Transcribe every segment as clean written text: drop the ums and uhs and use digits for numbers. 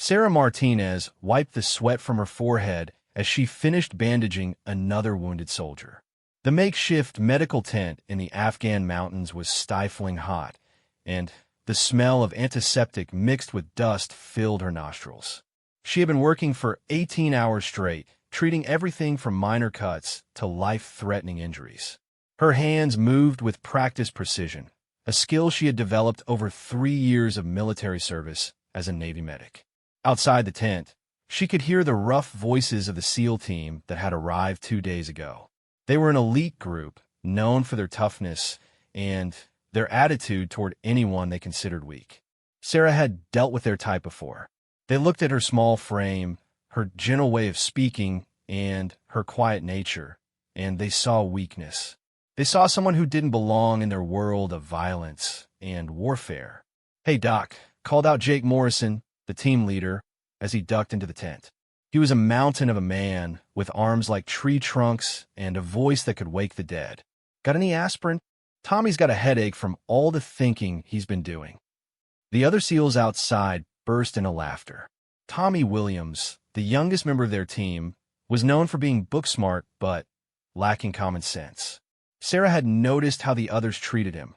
Sarah Martinez wiped the sweat from her forehead as she finished bandaging another wounded soldier. The makeshift medical tent in the Afghan mountains was stifling hot, and the smell of antiseptic mixed with dust filled her nostrils. She had been working for 18 hours straight, treating everything from minor cuts to life-threatening injuries. Her hands moved with practiced precision, a skill she had developed over 3 years of military service as a Navy medic. Outside the tent, she could hear the rough voices of the SEAL team that had arrived 2 days ago. They were an elite group, known for their toughness and their attitude toward anyone they considered weak. Sarah had dealt with their type before. They looked at her small frame, her gentle way of speaking, and her quiet nature, and they saw weakness. They saw someone who didn't belong in their world of violence and warfare. "Hey, Doc," called out Jake Morrison, the team leader, as he ducked into the tent. He was a mountain of a man with arms like tree trunks and a voice that could wake the dead. "Got any aspirin? Tommy's got a headache from all the thinking he's been doing." The other SEALs outside burst into laughter. Tommy Williams, the youngest member of their team, was known for being book-smart but lacking common sense. Sarah had noticed how the others treated him,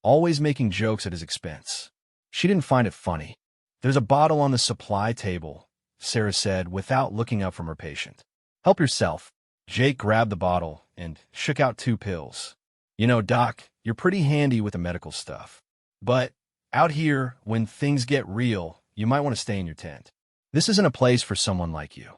always making jokes at his expense. She didn't find it funny. "There's a bottle on the supply table," Sarah said without looking up from her patient. "Help yourself." Jake grabbed the bottle and shook out 2 pills. "You know, Doc, you're pretty handy with the medical stuff. But out here, when things get real, you might want to stay in your tent. This isn't a place for someone like you."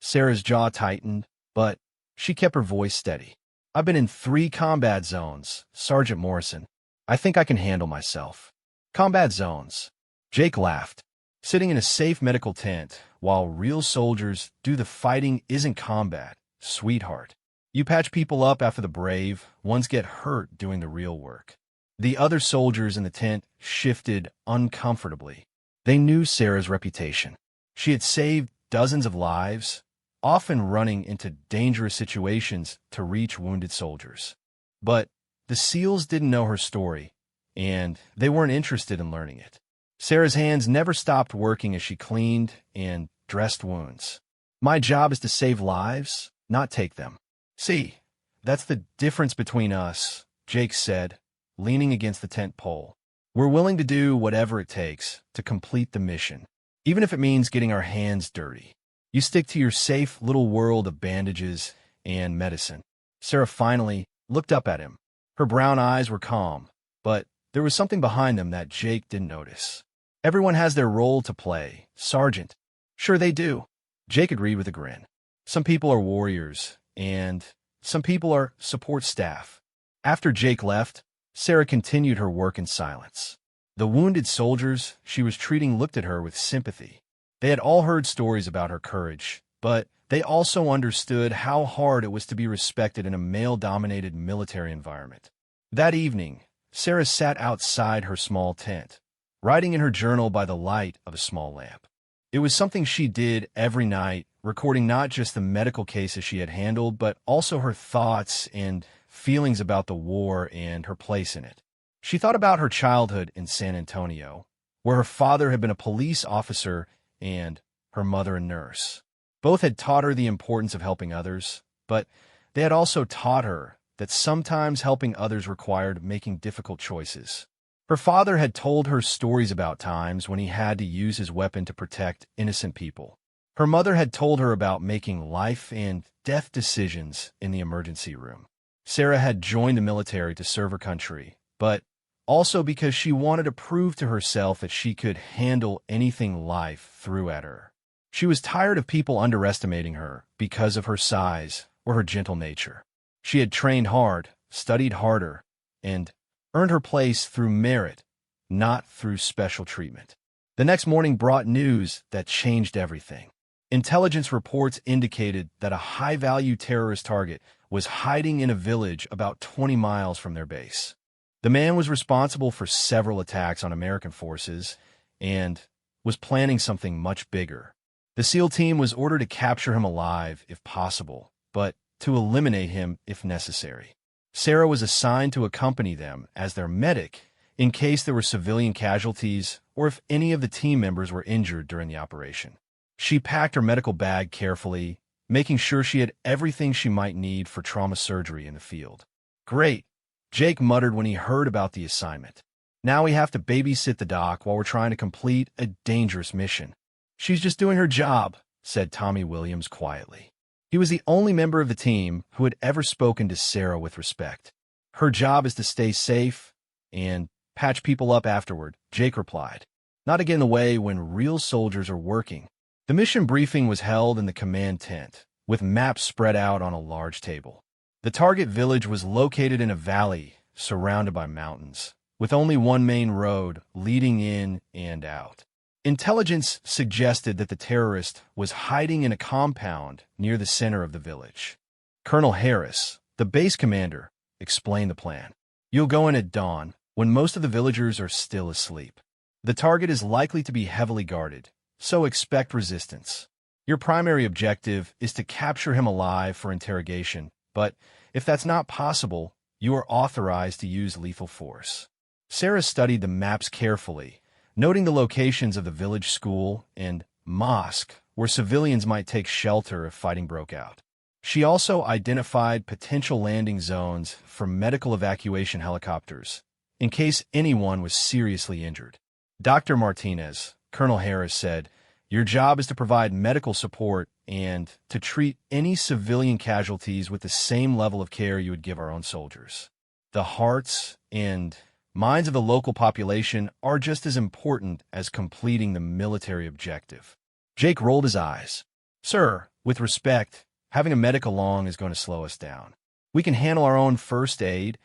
Sarah's jaw tightened, but she kept her voice steady. "I've been in 3 combat zones, Sergeant Morrison. I think I can handle myself." "Combat zones?" Jake laughed. "Sitting in a safe medical tent while real soldiers do the fighting isn't combat, sweetheart. You patch people up after the brave, ones get hurt doing the real work." The other soldiers in the tent shifted uncomfortably. They knew Sarah's reputation. She had saved dozens of lives, often running into dangerous situations to reach wounded soldiers. But the SEALs didn't know her story, and they weren't interested in learning it. Sarah's hands never stopped working as she cleaned and dressed wounds. "My job is to save lives, not take them. See, that's the difference between us," Jake said, leaning against the tent pole. "We're willing to do whatever it takes to complete the mission, even if it means getting our hands dirty. You stick to your safe little world of bandages and medicine." Sarah finally looked up at him. Her brown eyes were calm, but there was something behind them that Jake didn't notice. "Everyone has their role to play, Sergeant." "Sure they do," Jake agreed with a grin. "Some people are warriors, and some people are support staff." After Jake left, Sarah continued her work in silence. The wounded soldiers she was treating looked at her with sympathy. They had all heard stories about her courage, but they also understood how hard it was to be respected in a male-dominated military environment. That evening, Sarah sat outside her small tent, writing in her journal by the light of a small lamp. It was something she did every night, recording not just the medical cases she had handled, but also her thoughts and feelings about the war and her place in it. She thought about her childhood in San Antonio, where her father had been a police officer and her mother a nurse. Both had taught her the importance of helping others, but they had also taught her that sometimes helping others required making difficult choices. Her father had told her stories about times when he had to use his weapon to protect innocent people. Her mother had told her about making life and death decisions in the emergency room. Sarah had joined the military to serve her country, but also because she wanted to prove to herself that she could handle anything life threw at her. She was tired of people underestimating her because of her size or her gentle nature. She had trained hard, studied harder, and earned her place through merit, not through special treatment. The next morning brought news that changed everything. Intelligence reports indicated that a high-value terrorist target was hiding in a village about 20 miles from their base. The man was responsible for several attacks on American forces and was planning something much bigger. The SEAL team was ordered to capture him alive if possible, but to eliminate him if necessary. Sarah was assigned to accompany them as their medic in case there were civilian casualties or if any of the team members were injured during the operation. She packed her medical bag carefully, making sure she had everything she might need for trauma surgery in the field. "Great," Jake muttered when he heard about the assignment. "Now we have to babysit the doc while we're trying to complete a dangerous mission." "She's just doing her job," said Tommy Williams quietly. He was the only member of the team who had ever spoken to Sarah with respect. "Her job is to stay safe and patch people up afterward," Jake replied. "Not to get in the way when real soldiers are working." The mission briefing was held in the command tent, with maps spread out on a large table. The target village was located in a valley surrounded by mountains, with only one main road leading in and out. Intelligence suggested that the terrorist was hiding in a compound near the center of the village. Colonel Harris, the base commander, explained the plan. "You'll go in at dawn, when most of the villagers are still asleep. The target is likely to be heavily guarded, so expect resistance. Your primary objective is to capture him alive for interrogation, but if that's not possible, you are authorized to use lethal force." Sarah studied the maps carefully, noting the locations of the village school and mosque where civilians might take shelter if fighting broke out. She also identified potential landing zones for medical evacuation helicopters, in case anyone was seriously injured. "Dr. Martinez," Colonel Harris said, "your job is to provide medical support and to treat any civilian casualties with the same level of care you would give our own soldiers. The hearts and minds of the local population are just as important as completing the military objective." Jake rolled his eyes. "Sir, with respect, having a medic along is going to slow us down. We can handle our own first aid,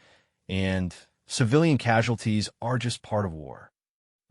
and civilian casualties are just part of war."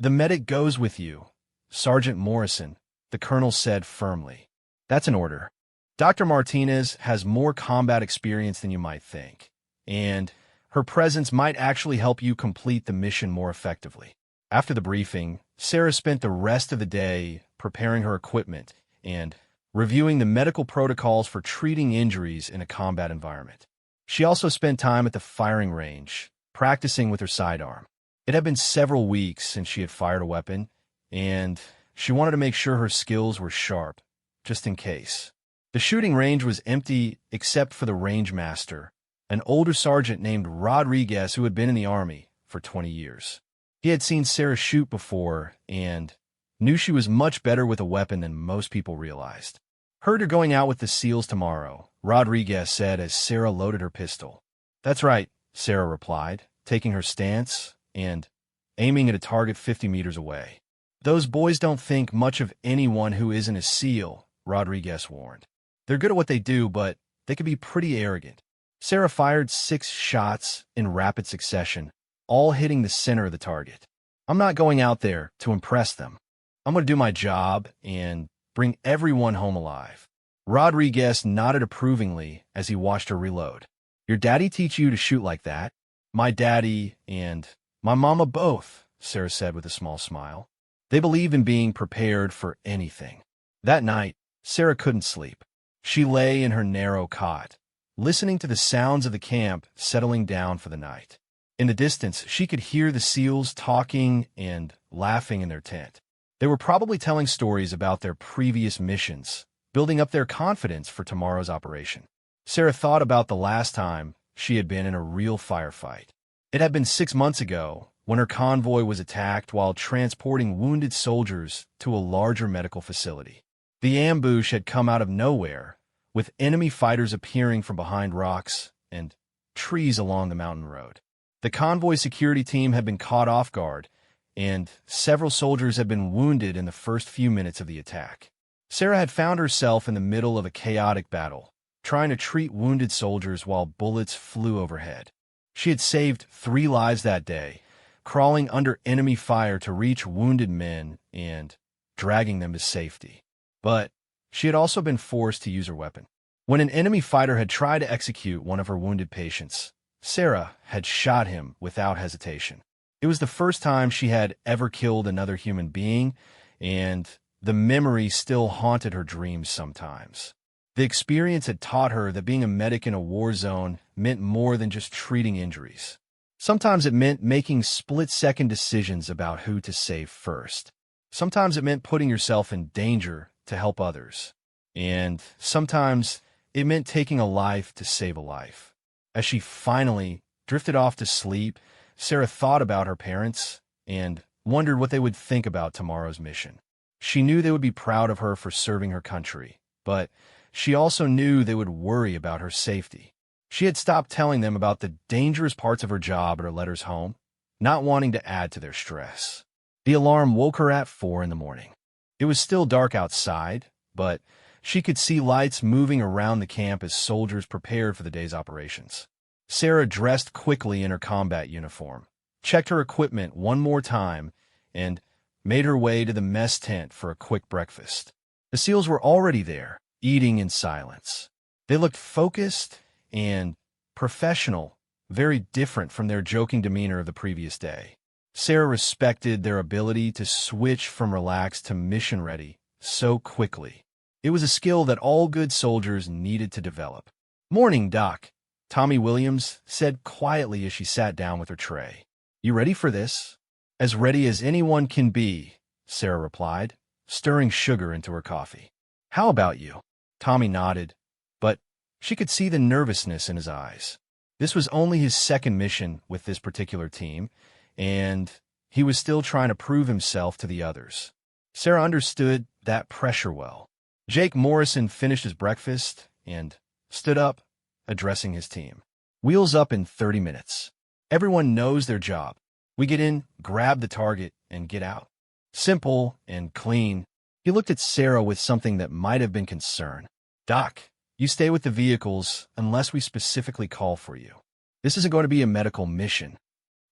"The medic goes with you, Sergeant Morrison," the colonel said firmly. "That's an order. Dr. Martinez has more combat experience than you might think, and her presence might actually help you complete the mission more effectively." After the briefing, Sarah spent the rest of the day preparing her equipment and reviewing the medical protocols for treating injuries in a combat environment. She also spent time at the firing range, practicing with her sidearm. It had been several weeks since she had fired a weapon, and she wanted to make sure her skills were sharp, just in case. The shooting range was empty except for the range master, an older sergeant named Rodriguez who had been in the Army for 20 years. He had seen Sarah shoot before and knew she was much better with a weapon than most people realized. "Heard you're going out with the SEALs tomorrow," Rodriguez said as Sarah loaded her pistol. "That's right," Sarah replied, taking her stance and aiming at a target 50 meters away. "Those boys don't think much of anyone who isn't a SEAL," Rodriguez warned. "They're good at what they do, but they can be pretty arrogant." Sarah fired 6 shots in rapid succession, all hitting the center of the target. "I'm not going out there to impress them. I'm going to do my job and bring everyone home alive." Rodriguez nodded approvingly as he watched her reload. "Your daddy teach you to shoot like that?" "My daddy and my mama both," Sarah said with a small smile. "They believe in being prepared for anything." That night, Sarah couldn't sleep. She lay in her narrow cot, listening to the sounds of the camp settling down for the night. In the distance, she could hear the SEALs talking and laughing in their tent. They were probably telling stories about their previous missions, building up their confidence for tomorrow's operation. Sarah thought about the last time she had been in a real firefight. It had been 6 months ago when her convoy was attacked while transporting wounded soldiers to a larger medical facility. The ambush had come out of nowhere, with enemy fighters appearing from behind rocks and trees along the mountain road. The convoy security team had been caught off guard, and several soldiers had been wounded in the first few minutes of the attack. Sarah had found herself in the middle of a chaotic battle, trying to treat wounded soldiers while bullets flew overhead. She had saved 3 lives that day, crawling under enemy fire to reach wounded men and dragging them to safety. But she had also been forced to use her weapon. When an enemy fighter had tried to execute one of her wounded patients, Sarah had shot him without hesitation. It was the first time she had ever killed another human being, and the memory still haunted her dreams sometimes. The experience had taught her that being a medic in a war zone meant more than just treating injuries. Sometimes it meant making split-second decisions about who to save first. Sometimes it meant putting yourself in danger to help others. And sometimes it meant taking a life to save a life. As she finally drifted off to sleep, Sarah thought about her parents and wondered what they would think about tomorrow's mission. She knew they would be proud of her for serving her country, but she also knew they would worry about her safety. She had stopped telling them about the dangerous parts of her job at her letters home, not wanting to add to their stress. The alarm woke her at 4 in the morning. It was still dark outside, but she could see lights moving around the camp as soldiers prepared for the day's operations. Sarah dressed quickly in her combat uniform, checked her equipment one more time, and made her way to the mess tent for a quick breakfast. The SEALs were already there, eating in silence. They looked focused and professional, very different from their joking demeanor of the previous day. Sarah respected their ability to switch from relaxed to mission-ready so quickly. It was a skill that all good soldiers needed to develop. "Morning, Doc," Tommy Williams said quietly as she sat down with her tray. "You ready for this?" "As ready as anyone can be," Sarah replied, stirring sugar into her coffee. "How about you?" Tommy nodded, but she could see the nervousness in his eyes. This was only his second mission with this particular team, and he was still trying to prove himself to the others. Sarah understood that pressure well. Jake Morrison finished his breakfast and stood up, addressing his team. "Wheels up in 30 minutes. Everyone knows their job. We get in, grab the target, and get out. Simple and clean." He looked at Sarah with something that might have been concern. "Doc, you stay with the vehicles unless we specifically call for you. This isn't going to be a medical mission."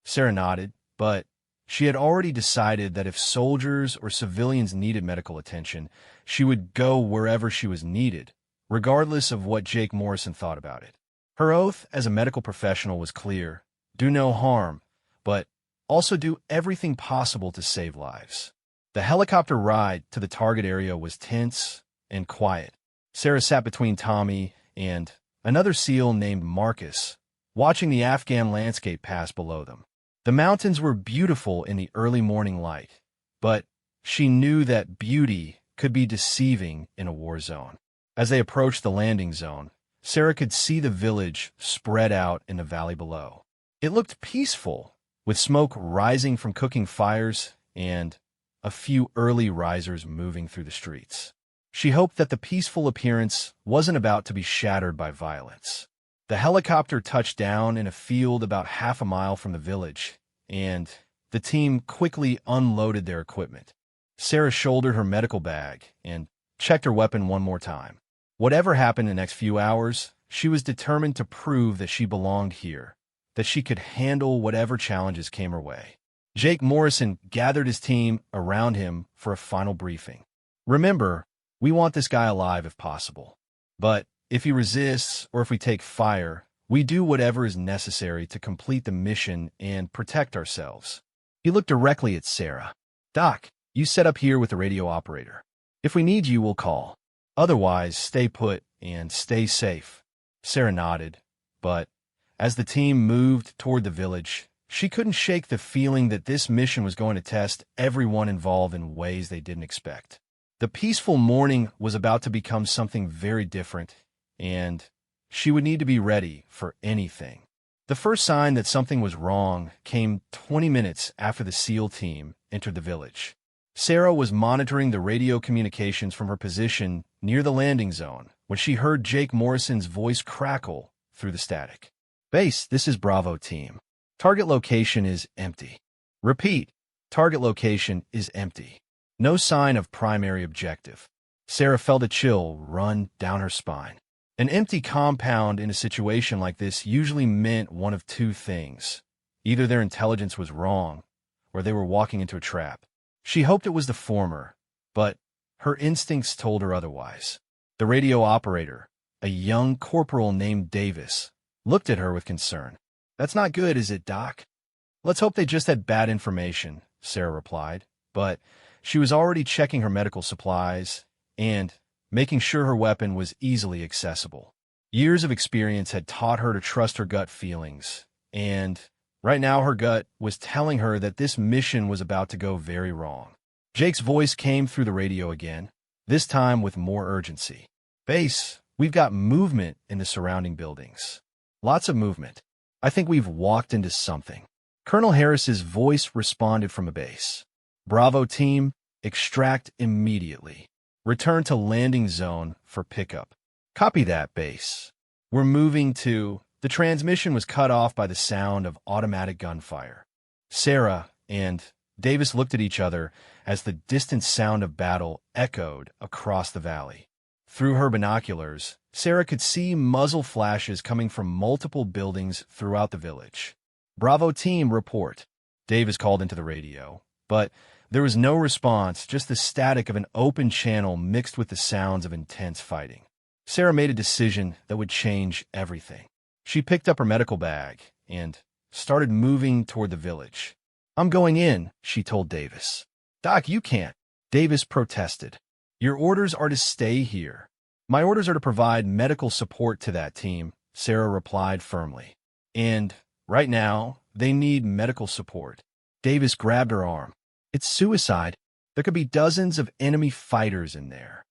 Sarah nodded, but she had already decided that if soldiers or civilians needed medical attention, she would go wherever she was needed, regardless of what Jake Morrison thought about it. Her oath as a medical professional was clear: do no harm, but also do everything possible to save lives. The helicopter ride to the target area was tense and quiet. Sarah sat between Tommy and another SEAL named Marcus, watching the Afghan landscape pass below them. The mountains were beautiful in the early morning light, but she knew that beauty could be deceiving in a war zone. As they approached the landing zone, Sarah could see the village spread out in the valley below. It looked peaceful, with smoke rising from cooking fires and a few early risers moving through the streets. She hoped that the peaceful appearance wasn't about to be shattered by violence. The helicopter touched down in a field about half a mile from the village, and the team quickly unloaded their equipment. Sarah shouldered her medical bag and checked her weapon one more time. Whatever happened in the next few hours, she was determined to prove that she belonged here, that she could handle whatever challenges came her way. Jake Morrison gathered his team around him for a final briefing. "Remember, we want this guy alive if possible. But if he resists or if we take fire, we do whatever is necessary to complete the mission and protect ourselves." He looked directly at Sarah. "Doc, you set up here with the radio operator. If we need you, we'll call. Otherwise, stay put and stay safe." Sarah nodded, but as the team moved toward the village, she couldn't shake the feeling that this mission was going to test everyone involved in ways they didn't expect. The peaceful morning was about to become something very different, and she would need to be ready for anything. The first sign that something was wrong came 20 minutes after the SEAL team entered the village. Sarah was monitoring the radio communications from her position near the landing zone when she heard Jake Morrison's voice crackle through the static. "Base, this is Bravo team. Target location is empty. Repeat, target location is empty. No sign of primary objective." Sarah felt a chill run down her spine. An empty compound in a situation like this usually meant one of two things. Either their intelligence was wrong, or they were walking into a trap. She hoped it was the former, but her instincts told her otherwise. The radio operator, a young corporal named Davis, looked at her with concern. "That's not good, is it, Doc?" "Let's hope they just had bad information," Sarah replied, but she was already checking her medical supplies and making sure her weapon was easily accessible. Years of experience had taught her to trust her gut feelings, and Right now, her gut was telling her that this mission was about to go very wrong. Jake's voice came through the radio again, this time with more urgency. Base, we've got movement in the surrounding buildings. Lots of movement. I think we've walked into something. Colonel Harris's voice responded from a base. Bravo team, extract immediately. Return to landing zone for pickup. Copy that, base. We're moving to... The transmission was cut off by the sound of automatic gunfire. Sarah and Davis looked at each other as the distant sound of battle echoed across the valley. Through her binoculars, Sarah could see muzzle flashes coming from multiple buildings throughout the village. Bravo team, report. Davis called into the radio, but there was no response, just the static of an open channel mixed with the sounds of intense fighting. Sarah made a decision that would change everything. She picked up her medical bag and started moving toward the village. I'm going in, she told Davis. Doc, you can't. Davis protested. Your orders are to stay here. My orders are to provide medical support to that team, Sarah replied firmly. And right now, they need medical support. Davis grabbed her arm. It's suicide. There could be dozens of enemy fighters in there.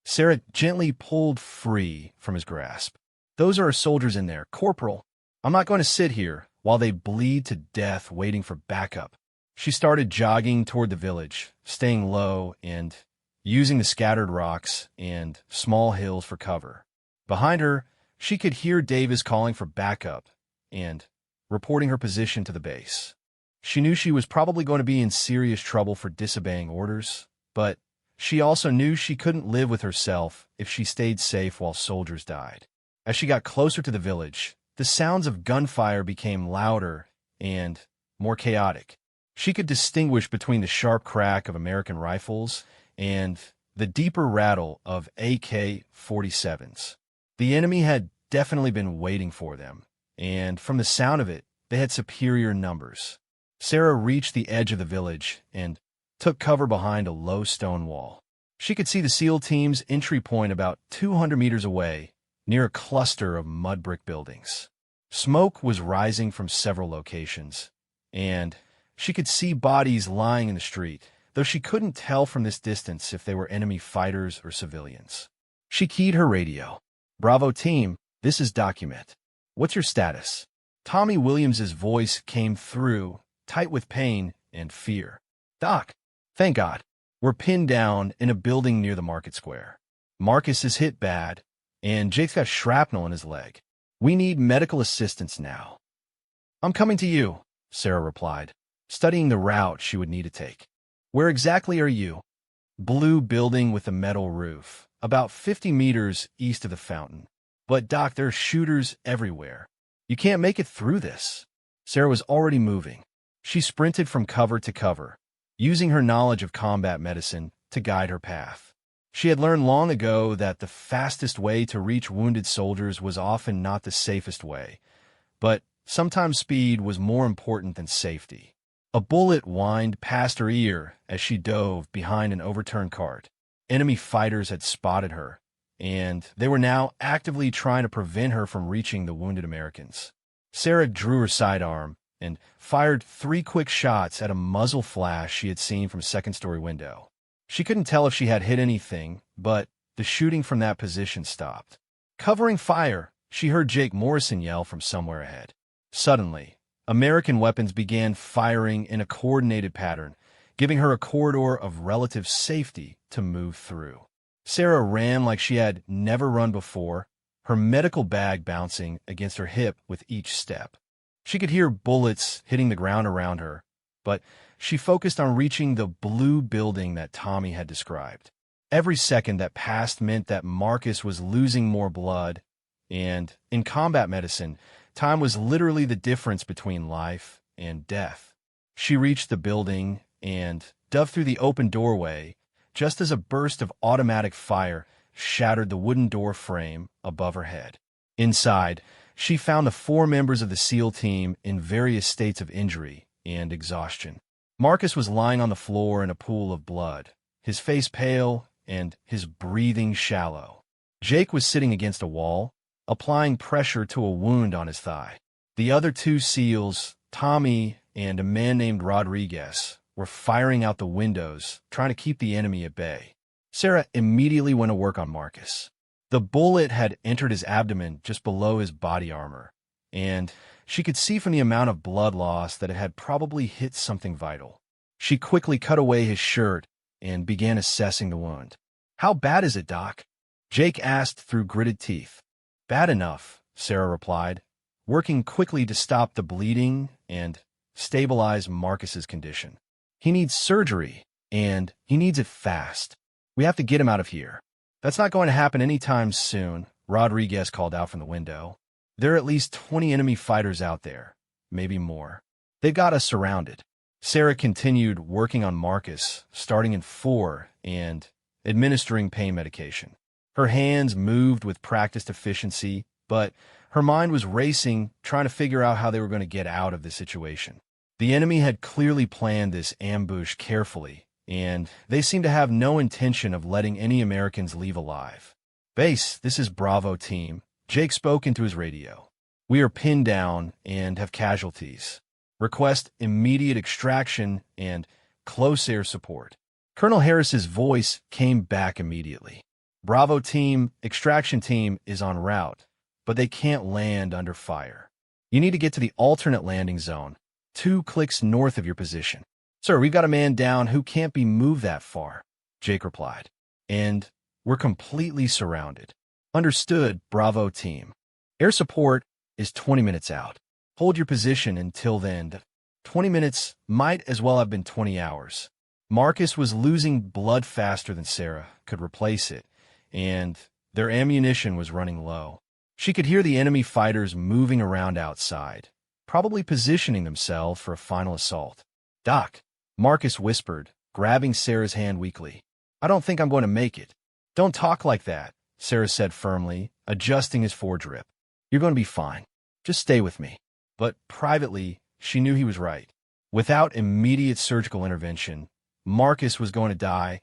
Sarah gently pulled free from his grasp. Those are our soldiers in there, Corporal. I'm not going to sit here while they bleed to death waiting for backup. She started jogging toward the village, staying low and using the scattered rocks and small hills for cover. Behind her, she could hear Davis calling for backup and reporting her position to the base. She knew she was probably going to be in serious trouble for disobeying orders, but she also knew she couldn't live with herself if she stayed safe while soldiers died. As she got closer to the village, the sounds of gunfire became louder and more chaotic. She could distinguish between the sharp crack of American rifles and the deeper rattle of AK-47s. The enemy had definitely been waiting for them, and from the sound of it, they had superior numbers. Sarah reached the edge of the village and took cover behind a low stone wall. She could see the SEAL team's entry point about 200 meters away, near a cluster of mud brick buildings. Smoke was rising from several locations, and she could see bodies lying in the street, though she couldn't tell from this distance if they were enemy fighters or civilians. She keyed her radio. Bravo team, this is Document. What's your status? Tommy Williams's voice came through, tight with pain and fear. Doc, thank God. We're pinned down in a building near the market square. Marcus is hit bad, and Jake's got shrapnel in his leg. We need medical assistance now. I'm coming to you, Sarah replied, studying the route she would need to take. Where exactly are you? Blue building with a metal roof, about 50 meters east of the fountain. But, Doc, there are shooters everywhere. You can't make it through this. Sarah was already moving. She sprinted from cover to cover, using her knowledge of combat medicine to guide her path. She had learned long ago that the fastest way to reach wounded soldiers was often not the safest way, but sometimes speed was more important than safety. A bullet whined past her ear as she dove behind an overturned cart. Enemy fighters had spotted her, and they were now actively trying to prevent her from reaching the wounded Americans. Sarah drew her sidearm and fired 3 quick shots at a muzzle flash she had seen from a second-story window. She couldn't tell if she had hit anything, but the shooting from that position stopped. Covering fire, she heard Jake Morrison yell from somewhere ahead. Suddenly, American weapons began firing in a coordinated pattern, giving her a corridor of relative safety to move through. Sarah ran like she had never run before, her medical bag bouncing against her hip with each step. She could hear bullets hitting the ground around her, but she focused on reaching the blue building that Tommy had described. Every second that passed meant that Marcus was losing more blood, and in combat medicine, time was literally the difference between life and death. She reached the building and dove through the open doorway just as a burst of automatic fire shattered the wooden door frame above her head. Inside, she found the 4 members of the SEAL team in various states of injury and exhaustion. Marcus was lying on the floor in a pool of blood, his face pale and his breathing shallow. Jake was sitting against a wall, applying pressure to a wound on his thigh. The other 2 SEALs, Tommy and a man named Rodriguez were firing out the windows, trying to keep the enemy at bay. Sarah immediately went to work on Marcus. The bullet had entered his abdomen just below his body armor, and she could see from the amount of blood loss that it had probably hit something vital. She quickly cut away his shirt and began assessing the wound. "How bad is it, Doc?" Jake asked through gritted teeth. "Bad enough," Sarah replied, working quickly to stop the bleeding and stabilize Marcus's condition. "He needs surgery, and he needs it fast. We have to get him out of here." "That's not going to happen anytime soon," Rodriguez called out from the window. "There are at least 20 enemy fighters out there, maybe more. They've got us surrounded." Sarah continued working on Marcus, starting in 4 and administering pain medication. Her hands moved with practiced efficiency, but her mind was racing, trying to figure out how they were going to get out of the situation. The enemy had clearly planned this ambush carefully, and they seemed to have no intention of letting any Americans leave alive. "Base, this is Bravo team." Jake spoke into his radio. "We are pinned down and have casualties. Request immediate extraction and close air support." Colonel Harris's voice came back immediately. "Bravo team, extraction team is en route, but they can't land under fire. You need to get to the alternate landing zone, 2 clicks north of your position." "Sir, we've got a man down who can't be moved that far," Jake replied. "And we're completely surrounded." "Understood, Bravo team. Air support is 20 minutes out. Hold your position until then." 20 minutes might as well have been 20 hours. Marcus was losing blood faster than Sarah could replace it, and their ammunition was running low. She could hear the enemy fighters moving around outside, probably positioning themselves for a final assault. "Doc," Marcus whispered, grabbing Sarah's hand weakly. "I don't think I'm going to make it." "Don't talk like that," Sarah said firmly, adjusting his foregrip. "You're going to be fine. Just stay with me." But privately, she knew he was right. Without immediate surgical intervention, Marcus was going to die,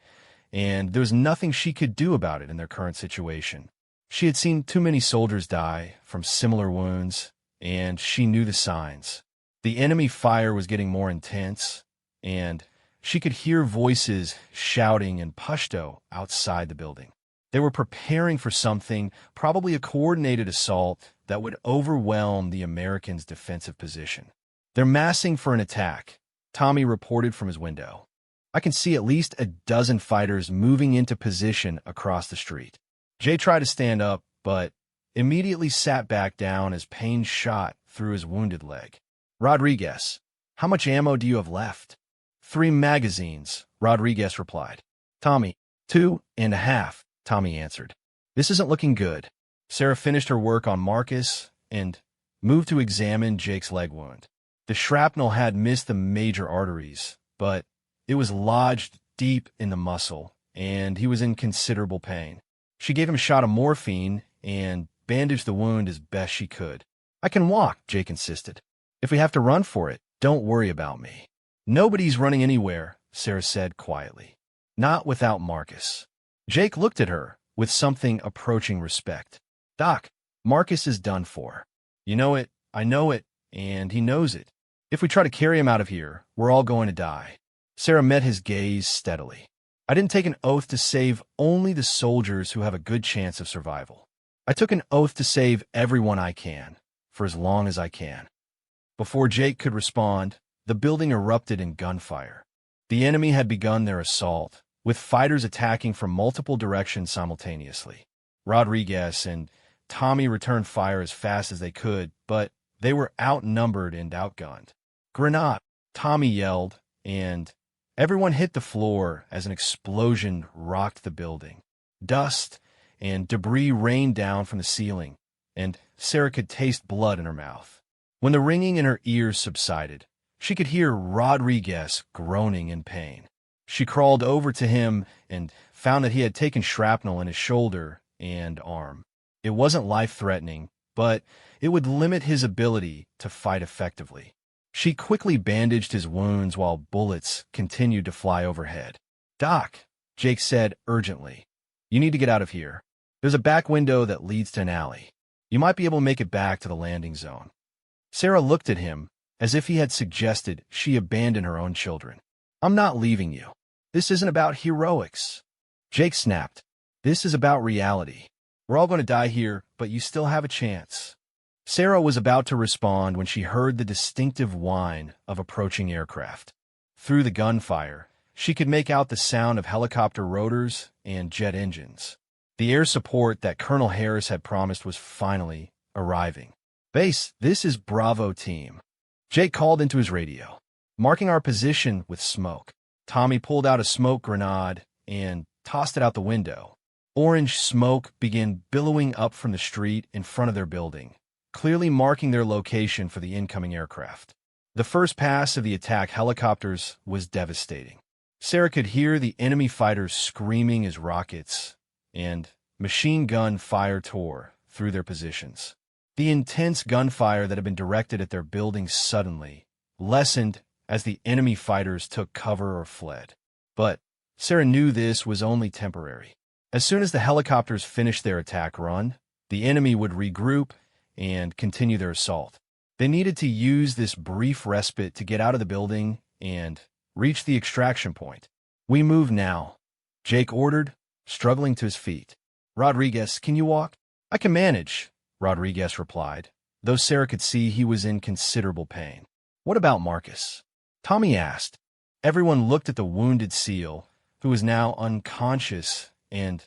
and there was nothing she could do about it in their current situation. She had seen too many soldiers die from similar wounds, and she knew the signs. The enemy fire was getting more intense, and she could hear voices shouting in Pashto outside the building. They were preparing for something, probably a coordinated assault that would overwhelm the Americans' defensive position. "They're massing for an attack," Tommy reported from his window. "I can see at least a dozen fighters moving into position across the street." Jay tried to stand up, but immediately sat back down as pain shot through his wounded leg. "Rodriguez, how much ammo do you have left?" 3 magazines, Rodriguez replied. "Tommy, 2.5, Tommy answered. "This isn't looking good." Sarah finished her work on Marcus and moved to examine Jake's leg wound. The shrapnel had missed the major arteries, but it was lodged deep in the muscle, and he was in considerable pain. She gave him a shot of morphine and bandaged the wound as best she could. "I can walk," Jake insisted. "If we have to run for it, don't worry about me." "Nobody's running anywhere," Sarah said quietly. "Not without Marcus." Jake looked at her with something approaching respect. "Doc, Marcus is done for. You know it, I know it, and he knows it. If we try to carry him out of here, we're all going to die." Sarah met his gaze steadily. "I didn't take an oath to save only the soldiers who have a good chance of survival. I took an oath to save everyone I can, for as long as I can." Before Jake could respond, the building erupted in gunfire. The enemy had begun their assault, with fighters attacking from multiple directions simultaneously. Rodriguez and Tommy returned fire as fast as they could, but they were outnumbered and outgunned. "Grenade!" Tommy yelled, and everyone hit the floor as an explosion rocked the building. Dust and debris rained down from the ceiling, and Sarah could taste blood in her mouth. When the ringing in her ears subsided, she could hear Rodriguez groaning in pain. She crawled over to him and found that he had taken shrapnel in his shoulder and arm. It wasn't life-threatening, but it would limit his ability to fight effectively. She quickly bandaged his wounds while bullets continued to fly overhead. "Doc," Jake said urgently, "you need to get out of here. There's a back window that leads to an alley. You might be able to make it back to the landing zone." Sarah looked at him, as if he had suggested she abandon her own children. "I'm not leaving you. This isn't about heroics." Jake snapped. "This is about reality. We're all going to die here, but you still have a chance." Sarah was about to respond when she heard the distinctive whine of approaching aircraft. Through the gunfire, she could make out the sound of helicopter rotors and jet engines. The air support that Colonel Harris had promised was finally arriving. "Base, this is Bravo Team." Jake called into his radio, marking our position with smoke. Tommy pulled out a smoke grenade and tossed it out the window. Orange smoke began billowing up from the street in front of their building, clearly marking their location for the incoming aircraft. The first pass of the attack helicopters was devastating. Sarah could hear the enemy fighters screaming as rockets and machine gun fire tore through their positions. The intense gunfire that had been directed at their buildings suddenly lessened as the enemy fighters took cover or fled. But Sarah knew this was only temporary. As soon as the helicopters finished their attack run, the enemy would regroup and continue their assault. They needed to use this brief respite to get out of the building and reach the extraction point. "We move now," Jake ordered, struggling to his feet. "Rodriguez, can you walk?" "I can manage," Rodriguez replied, though Sarah could see he was in considerable pain. "What about Marcus?" Tommy asked. Everyone looked at the wounded SEAL, who was now unconscious and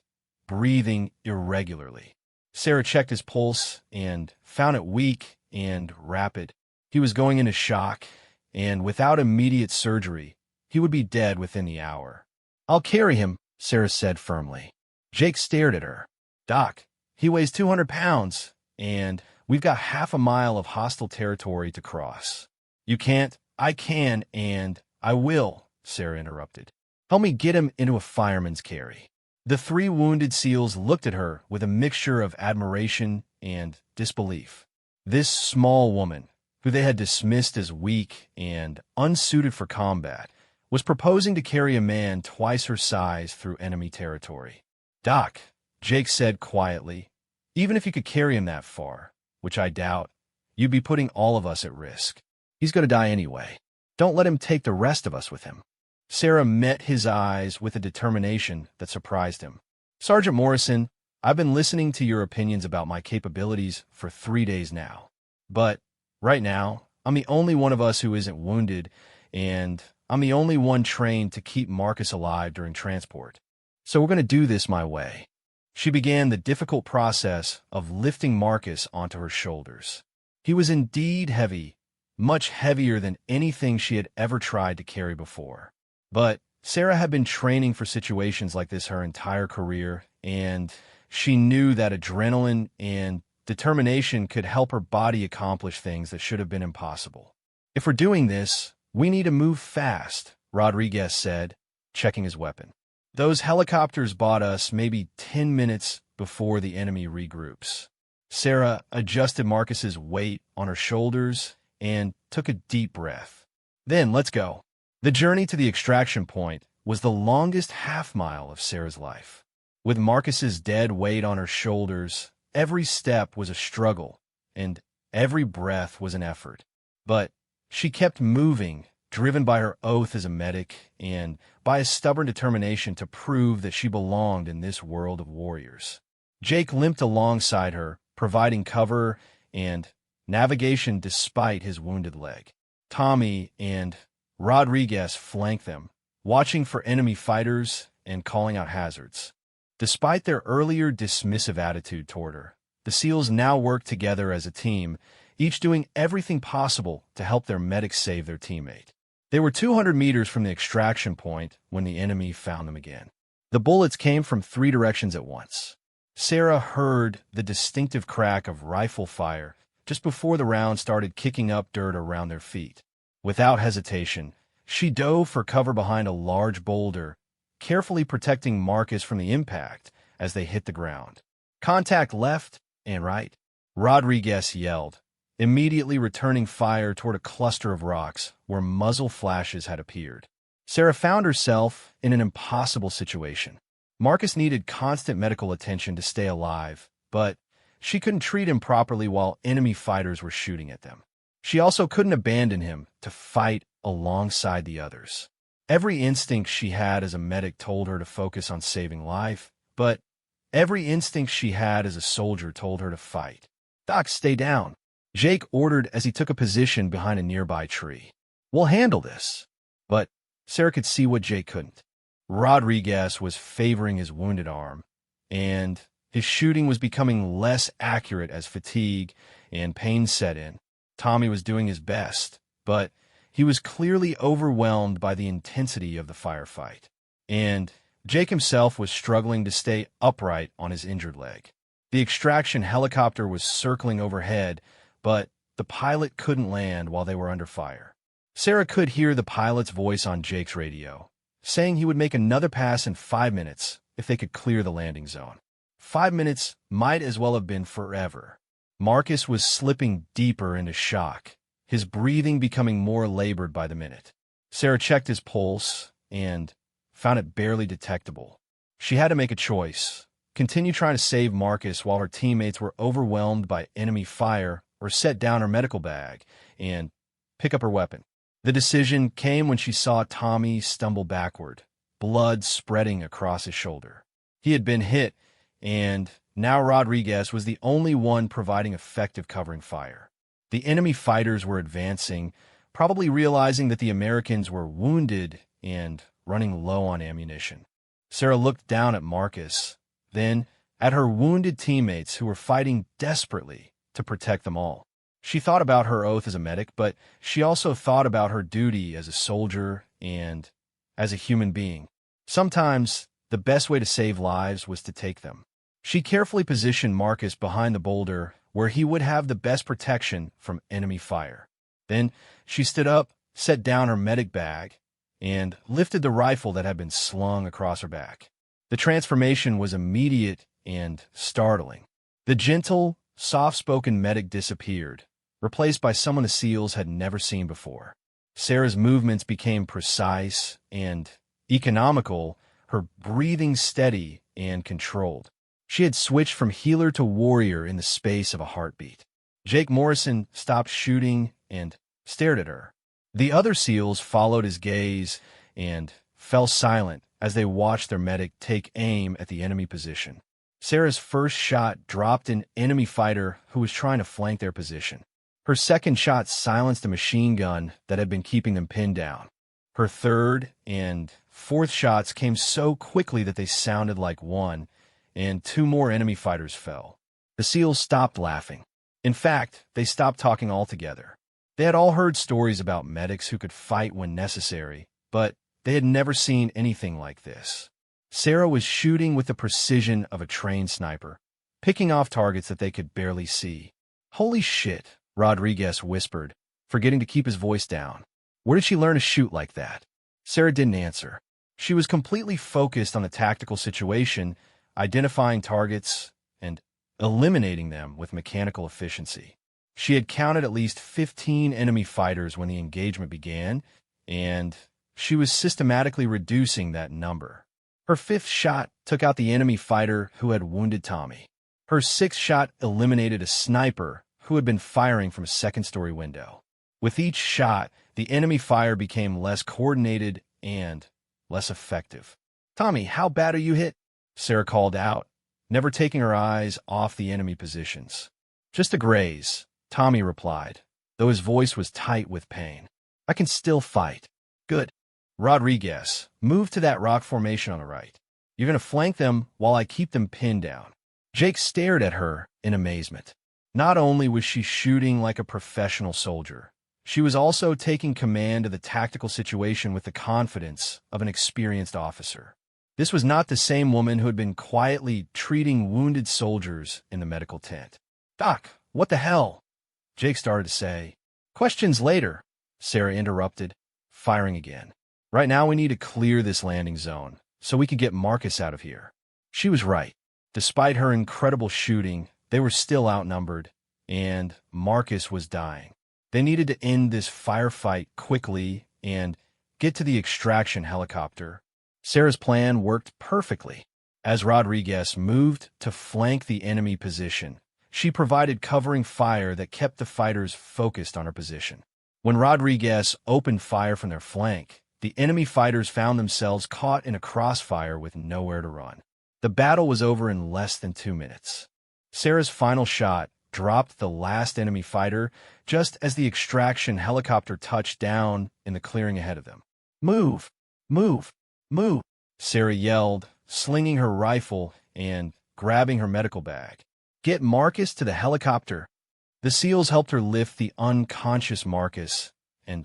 breathing irregularly. Sarah checked his pulse and found it weak and rapid. He was going into shock, and without immediate surgery, he would be dead within the hour. "I'll carry him," Sarah said firmly. Jake stared at her. "Doc, he weighs 200 pounds, and we've got half a mile of hostile territory to cross." "You can't." "I can, and I will," Sarah interrupted. "Help me get him into a fireman's carry." The three wounded SEALs looked at her with a mixture of admiration and disbelief. This small woman, who they had dismissed as weak and unsuited for combat, was proposing to carry a man twice her size through enemy territory. "Doc," Jake said quietly, "even if you could carry him that far, which I doubt, you'd be putting all of us at risk. He's going to die anyway. Don't let him take the rest of us with him." Sarah met his eyes with a determination that surprised him. "Sergeant Morrison, I've been listening to your opinions about my capabilities for 3 days now. But right now, I'm the only one of us who isn't wounded, and I'm the only one trained to keep Marcus alive during transport. So we're going to do this my way." She began the difficult process of lifting Marcus onto her shoulders. He was indeed heavy, much heavier than anything she had ever tried to carry before. But Sarah had been training for situations like this her entire career, and she knew that adrenaline and determination could help her body accomplish things that should have been impossible. "If we're doing this, we need to move fast," Rodriguez said, checking his weapon. "Those helicopters bought us maybe 10 minutes before the enemy regroups." Sarah adjusted Marcus's weight on her shoulders and took a deep breath. "Then let's go." The journey to the extraction point was the longest half-mile of Sarah's life. With Marcus's dead weight on her shoulders, every step was a struggle, and every breath was an effort. But she kept moving, driven by her oath as a medic and by a stubborn determination to prove that she belonged in this world of warriors. Jake limped alongside her, providing cover and navigation despite his wounded leg. Tommy and Rodriguez flanked them, watching for enemy fighters and calling out hazards. Despite their earlier dismissive attitude toward her, the SEALs now worked together as a team, each doing everything possible to help their medics save their teammate. They were 200 meters from the extraction point when the enemy found them again. The bullets came from 3 directions at once. Sarah heard the distinctive crack of rifle fire just before the round started kicking up dirt around their feet. Without hesitation, she dove for cover behind a large boulder, carefully protecting Marcus from the impact as they hit the ground. "Contact left and right," Rodriguez yelled, immediately returning fire toward a cluster of rocks where muzzle flashes had appeared. Sarah found herself in an impossible situation. Marcus needed constant medical attention to stay alive, but she couldn't treat him properly while enemy fighters were shooting at them. She also couldn't abandon him to fight alongside the others. Every instinct she had as a medic told her to focus on saving life, but every instinct she had as a soldier told her to fight. "Doc, stay down," Jake ordered as he took a position behind a nearby tree. "We'll handle this." But Sarah could see what Jake couldn't. Rodriguez was favoring his wounded arm, and his shooting was becoming less accurate as fatigue and pain set in. Tommy was doing his best, but he was clearly overwhelmed by the intensity of the firefight. And Jake himself was struggling to stay upright on his injured leg. The extraction helicopter was circling overhead, but the pilot couldn't land while they were under fire. Sarah could hear the pilot's voice on Jake's radio, saying he would make another pass in 5 minutes if they could clear the landing zone. 5 minutes might as well have been forever. Marcus was slipping deeper into shock, his breathing becoming more labored by the minute. Sarah checked his pulse and found it barely detectable. She had to make a choice: continue trying to save Marcus while her teammates were overwhelmed by enemy fire, or set down her medical bag and pick up her weapon. The decision came when she saw Tommy stumble backward, blood spreading across his shoulder. He had been hit, and now Rodriguez was the only one providing effective covering fire. The enemy fighters were advancing, probably realizing that the Americans were wounded and running low on ammunition. Sarah looked down at Marcus, then at her wounded teammates who were fighting desperately to protect them all. She thought about her oath as a medic, but she also thought about her duty as a soldier and as a human being. Sometimes the best way to save lives was to take them. She carefully positioned Marcus behind the boulder where he would have the best protection from enemy fire. Then she stood up, set down her medic bag, and lifted the rifle that had been slung across her back. The transformation was immediate and startling. The gentle, soft-spoken medic disappeared, replaced by someone the SEALs had never seen before. Sarah's movements became precise and economical, her breathing steady and controlled. She had switched from healer to warrior in the space of a heartbeat. Jake Morrison stopped shooting and stared at her. The other SEALs followed his gaze and fell silent as they watched their medic take aim at the enemy position. Sarah's first shot dropped an enemy fighter who was trying to flank their position. Her second shot silenced a machine gun that had been keeping them pinned down. Her third and fourth shots came so quickly that they sounded like one, and 2 more enemy fighters fell. The SEALs stopped laughing. In fact, they stopped talking altogether. They had all heard stories about medics who could fight when necessary, but they had never seen anything like this. Sarah was shooting with the precision of a trained sniper, picking off targets that they could barely see. "Holy shit," Rodriguez whispered, forgetting to keep his voice down. Where did she learn to shoot like that? Sarah didn't answer. She was completely focused on the tactical situation, identifying targets and eliminating them with mechanical efficiency. She had counted at least 15 enemy fighters when the engagement began, and she was systematically reducing that number. Her 5th shot took out the enemy fighter who had wounded Tommy. Her 6th shot eliminated a sniper who had been firing from a second-story window. With each shot, the enemy fire became less coordinated and less effective. "Tommy, how bad are you hit?" Sarah called out, never taking her eyes off the enemy positions. "Just a graze," Tommy replied, though his voice was tight with pain. "I can still fight." "Good." "Rodriguez, move to that rock formation on the right. You're going to flank them while I keep them pinned down." Jake stared at her in amazement. Not only was she shooting like a professional soldier, she was also taking command of the tactical situation with the confidence of an experienced officer. This was not the same woman who had been quietly treating wounded soldiers in the medical tent. "Doc, what the hell?" Jake started to say. "Questions later," Sarah interrupted, firing again. "Right now we need to clear this landing zone so we can get Marcus out of here." She was right. Despite her incredible shooting, they were still outnumbered, and Marcus was dying. They needed to end this firefight quickly and get to the extraction helicopter. Sarah's plan worked perfectly. As Rodriguez moved to flank the enemy position, She provided covering fire that kept the fighters focused on her position. When Rodriguez opened fire from their flank, the enemy fighters found themselves caught in a crossfire with nowhere to run. The battle was over in less than 2 minutes. Sarah's final shot dropped the last enemy fighter just as the extraction helicopter touched down in the clearing ahead of them. "Move! Move! Move!" Sarah yelled, slinging her rifle and grabbing her medical bag. "Get Marcus to the helicopter." The SEALs helped her lift the unconscious Marcus and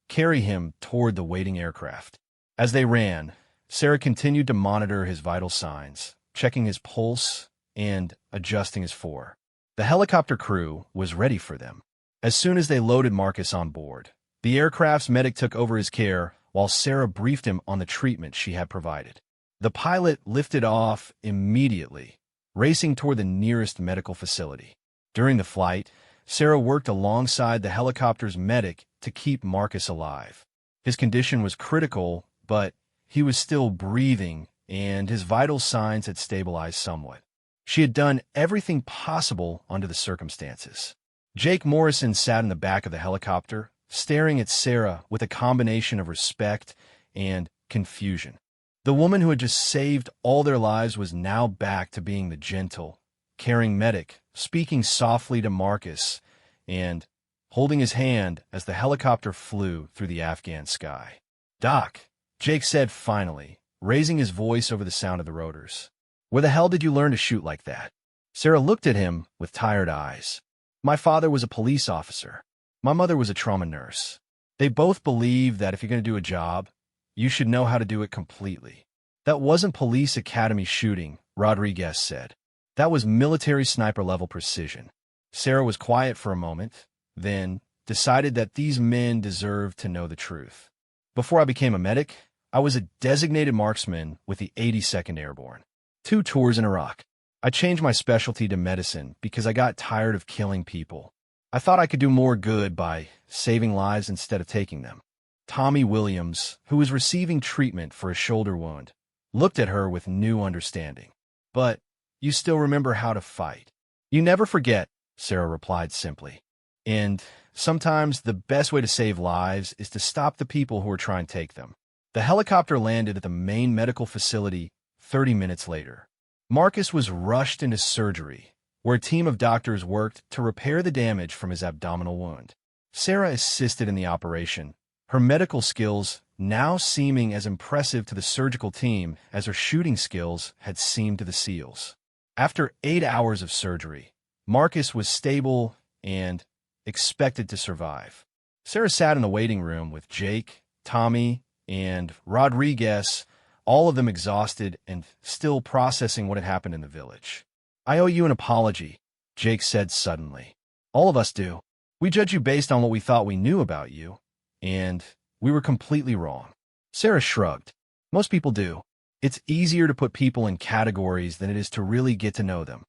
carry him toward the waiting aircraft. As they ran, Sarah continued to monitor his vital signs, checking his pulse and adjusting his four. The helicopter crew was ready for them. As soon as they loaded Marcus on board, the aircraft's medic took over his care while Sarah briefed him on the treatment she had provided. The pilot lifted off immediately, racing toward the nearest medical facility. During the flight, Sarah worked alongside the helicopter's medic to keep Marcus alive. His condition was critical, but he was still breathing, and his vital signs had stabilized somewhat. She had done everything possible under the circumstances. Jake Morrison sat in the back of the helicopter, staring at Sarah with a combination of respect and confusion. The woman who had just saved all their lives was now back to being the gentle, caring medic, speaking softly to Marcus and holding his hand as the helicopter flew through the Afghan sky. "Doc," Jake said finally, raising his voice over the sound of the rotors. "Where the hell did you learn to shoot like that?" Sarah looked at him with tired eyes. "My father was a police officer. My mother was a trauma nurse. They both believe that if you're going to do a job, you should know how to do it completely." "That wasn't police academy shooting," Rodriguez said. "That was military sniper-level precision." Sarah was quiet for a moment, then decided that these men deserved to know the truth. "Before I became a medic, I was a designated marksman with the 82nd Airborne. 2 tours in Iraq. I changed my specialty to medicine because I got tired of killing people. I thought I could do more good by saving lives instead of taking them." Tommy Williams, who was receiving treatment for a shoulder wound, looked at her with new understanding. "But you still remember how to fight." "You never forget," Sarah replied simply. "And sometimes the best way to save lives is to stop the people who are trying to take them." The helicopter landed at the main medical facility 30 minutes later. Marcus was rushed into surgery, where a team of doctors worked to repair the damage from his abdominal wound. Sarah assisted in the operation, her medical skills now seeming as impressive to the surgical team as her shooting skills had seemed to the SEALs. After 8 hours of surgery, Marcus was stable and expected to survive. Sarah sat in the waiting room with Jake, Tommy, and Rodriguez, all of them exhausted and still processing what had happened in the village. "I owe you an apology," Jake said suddenly. "All of us do. We judge you based on what we thought we knew about you, and we were completely wrong." Sarah shrugged. "Most people do. It's easier to put people in categories than it is to really get to know them.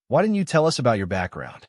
Why didn't you tell us about your background?"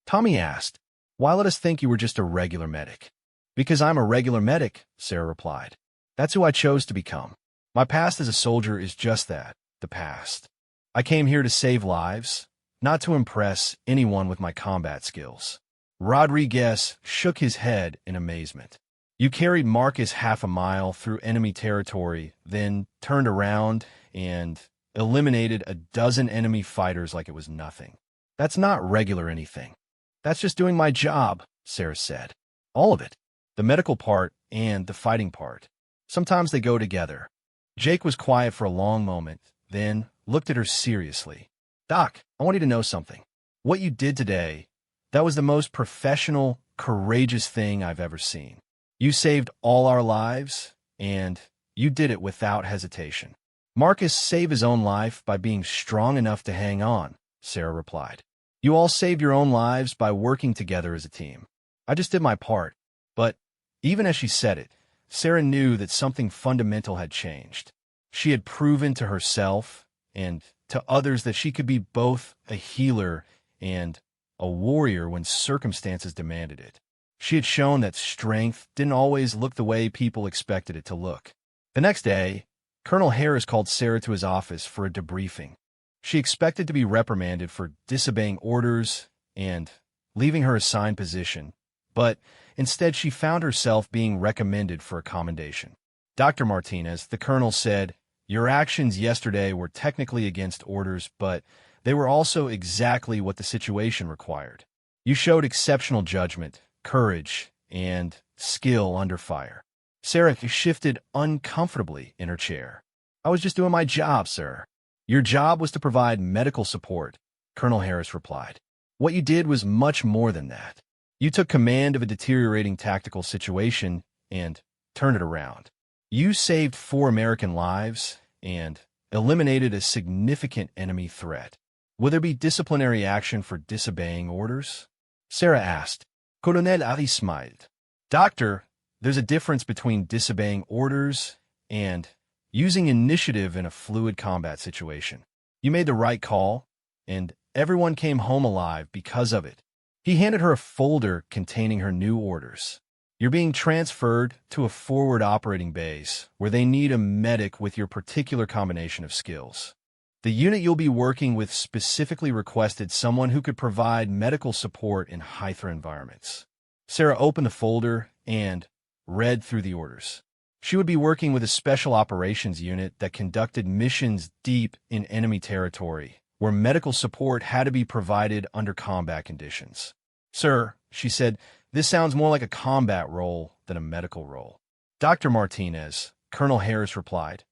Tommy asked. "Why let us think you were just a regular medic?" "Because I'm a regular medic," Sarah replied. "That's who I chose to become. My past as a soldier is just that, the past. I came here to save lives, not to impress anyone with my combat skills." Rodriguez shook his head in amazement. "You carried Marcus half a mile through enemy territory, then turned around and eliminated a dozen enemy fighters like it was nothing. That's not regular anything." "That's just doing my job," Sarah said. "All of it. The medical part and the fighting part. Sometimes they go together." Jake was quiet for a long moment, then looked at her seriously. "Doc, I want you to know something. What you did today, that was the most professional, courageous thing I've ever seen. You saved all our lives, and you did it without hesitation." "Marcus saved his own life by being strong enough to hang on," Sarah replied. "You all saved your own lives by working together as a team. I just did my part." But even as she said it, Sarah knew that something fundamental had changed. She had proven to herself and to others that she could be both a healer and a warrior when circumstances demanded it. She had shown that strength didn't always look the way people expected it to look. The next day, Colonel Harris called Sarah to his office for a debriefing. She expected to be reprimanded for disobeying orders and leaving her assigned position, but instead she found herself being recommended for a commendation. Dr. Martinez, the colonel said, "Your actions yesterday were technically against orders, but they were also exactly what the situation required. You showed exceptional judgment, courage, and skill under fire." Sarah shifted uncomfortably in her chair. "I was just doing my job, sir." "Your job was to provide medical support," Colonel Harris replied. "What you did was much more than that. You took command of a deteriorating tactical situation and turned it around. You saved 4 American lives and eliminated a significant enemy threat. Will there be disciplinary action for disobeying orders?" Sarah asked. Colonel Ali smiled. "Doctor, there's a difference between disobeying orders and using initiative in a fluid combat situation. You made the right call, and everyone came home alive because of it." He handed her a folder containing her new orders. "You're being transferred to a forward operating base where they need a medic with your particular combination of skills. The unit you'll be working with specifically requested someone who could provide medical support in high-threat environments." Sarah opened the folder and read through the orders. She would be working with a special operations unit that conducted missions deep in enemy territory, where medical support had to be provided under combat conditions. "Sir," she said, "this sounds more like a combat role than a medical role." "Dr. Martinez," Colonel Harris replied,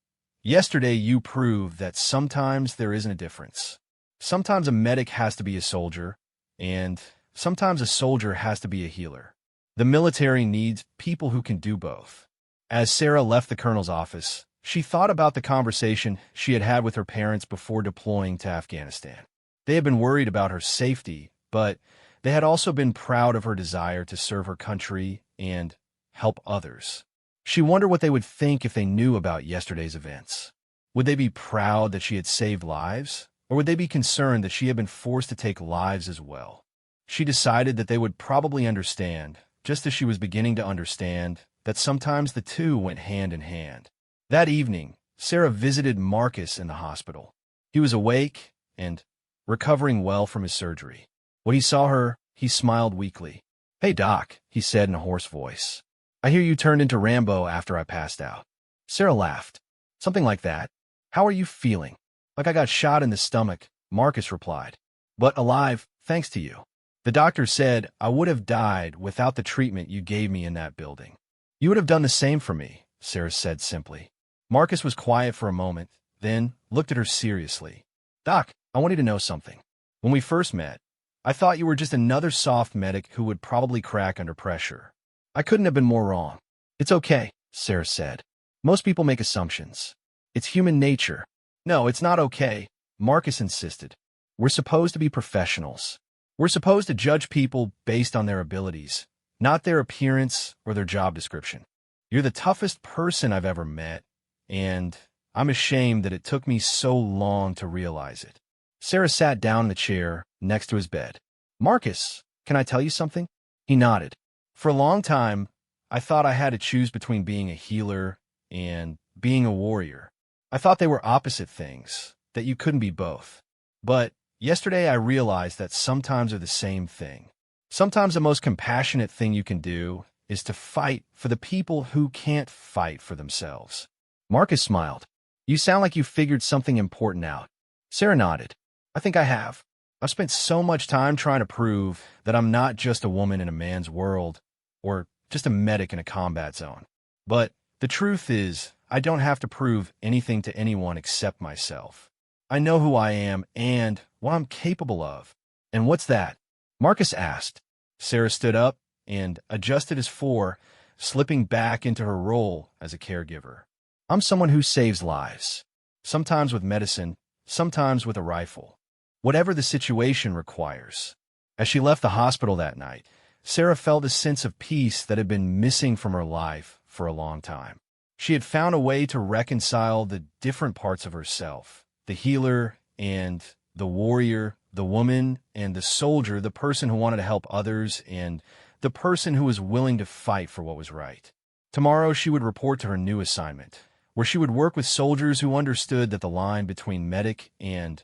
"yesterday you proved that sometimes there isn't a difference. Sometimes a medic has to be a soldier, and sometimes a soldier has to be a healer. The military needs people who can do both." As Sarah left the colonel's office, she thought about the conversation she had had with her parents before deploying to Afghanistan. They had been worried about her safety, but they had also been proud of her desire to serve her country and help others. She wondered what they would think if they knew about yesterday's events. Would they be proud that she had saved lives, or would they be concerned that she had been forced to take lives as well? She decided that they would probably understand, just as she was beginning to understand that sometimes the two went hand in hand. That evening, Sarah visited Marcus in the hospital. He was awake and recovering well from his surgery. When he saw her, he smiled weakly. "Hey, Doc," he said in a hoarse voice. "I hear you turned into Rambo after I passed out." Sarah laughed. "Something like that. How are you feeling?" "Like I got shot in the stomach," Marcus replied. "But alive, thanks to you. The doctor said I would have died without the treatment you gave me in that building." "You would have done the same for me," Sarah said simply. Marcus was quiet for a moment, then looked at her seriously. "Doc, I want you to know something. When we first met, I thought you were just another soft medic who would probably crack under pressure. I couldn't have been more wrong." "It's okay," Sarah said. "Most people make assumptions. It's human nature." "No, it's not okay," Marcus insisted. "We're supposed to be professionals. We're supposed to judge people based on their abilities, not their appearance or their job description. You're the toughest person I've ever met, and I'm ashamed that it took me so long to realize it." Sarah sat down in the chair next to his bed. "Marcus, can I tell you something?" He nodded. "For a long time, I thought I had to choose between being a healer and being a warrior. I thought they were opposite things, that you couldn't be both. But yesterday I realized that sometimes they're the same thing. Sometimes the most compassionate thing you can do is to fight for the people who can't fight for themselves." Marcus smiled. "You sound like you figured something important out." Sarah nodded. "I think I have. I've spent so much time trying to prove that I'm not just a woman in a man's world, or just a medic in a combat zone. But the truth is, I don't have to prove anything to anyone except myself. I know who I am and what I'm capable of." "And what's that?" Marcus asked. Sarah stood up and adjusted his fore, slipping back into her role as a caregiver. "I'm someone who saves lives. Sometimes with medicine, sometimes with a rifle. Whatever the situation requires." As she left the hospital that night, Sarah felt a sense of peace that had been missing from her life for a long time. She had found a way to reconcile the different parts of herself, the healer and the warrior, the woman and the soldier, the person who wanted to help others, and the person who was willing to fight for what was right. Tomorrow she would report to her new assignment, where she would work with soldiers who understood that the line between medic and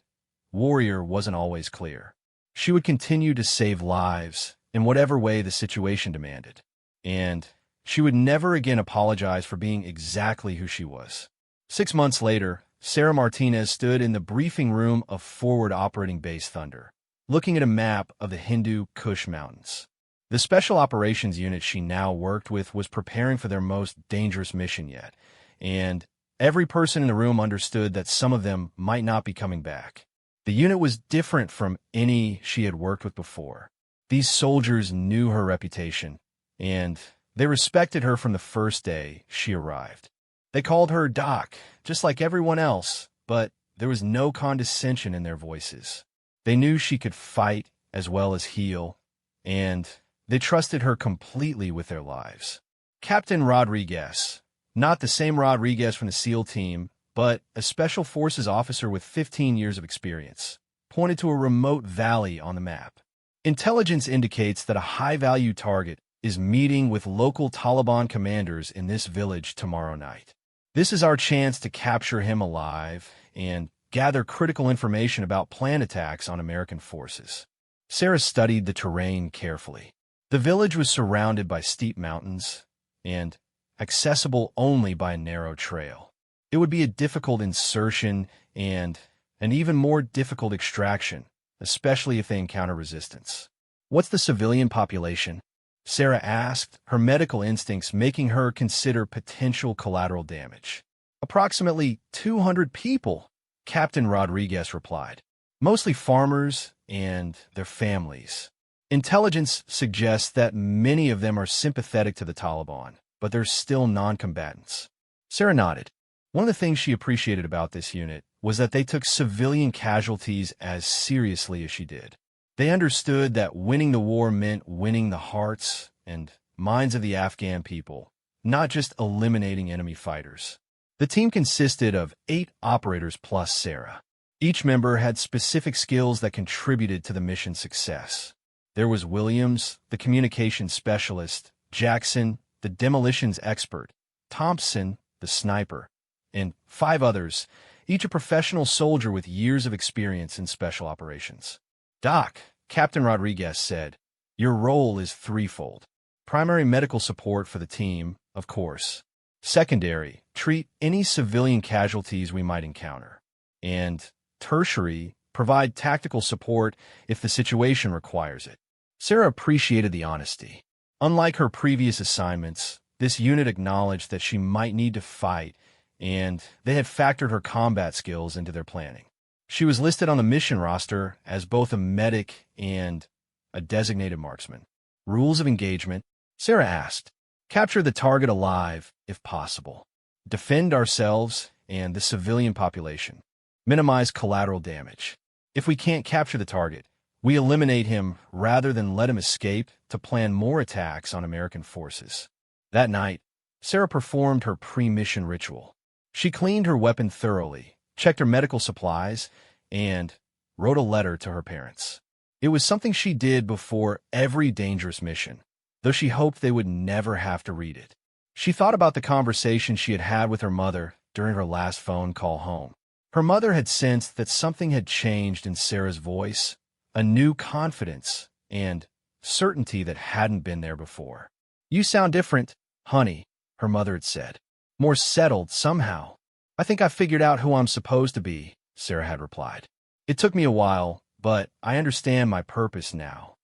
warrior wasn't always clear. She would continue to save lives in whatever way the situation demanded, and she would never again apologize for being exactly who she was. 6 months later, Sarah Martinez stood in the briefing room of Forward Operating Base Thunder, looking at a map of the Hindu Kush Mountains. The Special Operations Unit she now worked with was preparing for their most dangerous mission yet, and every person in the room understood that some of them might not be coming back. The unit was different from any she had worked with before. These soldiers knew her reputation, and they respected her from the first day she arrived. They called her Doc, just like everyone else, but there was no condescension in their voices. They knew she could fight as well as heal, and they trusted her completely with their lives. Captain Rodriguez, not the same Rodriguez from the SEAL team, but a Special Forces officer with 15 years of experience, pointed to a remote valley on the map. Intelligence indicates that a high-value target is meeting with local Taliban commanders in this village tomorrow night. This is our chance to capture him alive and gather critical information about planned attacks on American forces. Sarah studied the terrain carefully. The village was surrounded by steep mountains and accessible only by a narrow trail. It would be a difficult insertion and an even more difficult extraction, especially if they encounter resistance. "What's the civilian population?" Sarah asked, her medical instincts making her consider potential collateral damage. "Approximately 200 people," Captain Rodriguez replied. "Mostly farmers and their families. Intelligence suggests that many of them are sympathetic to the Taliban, but they're still non-combatants." Sarah nodded. One of the things she appreciated about this unit was that they took civilian casualties as seriously as she did. They understood that winning the war meant winning the hearts and minds of the Afghan people, not just eliminating enemy fighters. The team consisted of 8 operators plus Sarah. Each member had specific skills that contributed to the mission's success. There was Williams, the communications specialist, Jackson, the demolitions expert, Thompson, the sniper, and 5 others, each a professional soldier with years of experience in special operations. "Doc," Captain Rodriguez said, "your role is threefold. Primary medical support for the team, of course. Secondary, treat any civilian casualties we might encounter. And tertiary, provide tactical support if the situation requires it." Sarah appreciated the honesty. Unlike her previous assignments, this unit acknowledged that she might need to fight, and they had factored her combat skills into their planning. She was listed on the mission roster as both a medic and a designated marksman. "Rules of engagement?" Sarah asked. "Capture the target alive, if possible. Defend ourselves and the civilian population. Minimize collateral damage. If we can't capture the target, we eliminate him rather than let him escape to plan more attacks on American forces." That night, Sarah performed her pre-mission ritual. She cleaned her weapon thoroughly, checked her medical supplies, and wrote a letter to her parents. It was something she did before every dangerous mission, though she hoped they would never have to read it. She thought about the conversation she had had with her mother during her last phone call home. Her mother had sensed that something had changed in Sarah's voice, a new confidence and certainty that hadn't been there before. "You sound different, honey," her mother had said. "More settled somehow." "I think I figured out who I'm supposed to be," Sarah had replied. "It took me a while, but I understand my purpose now."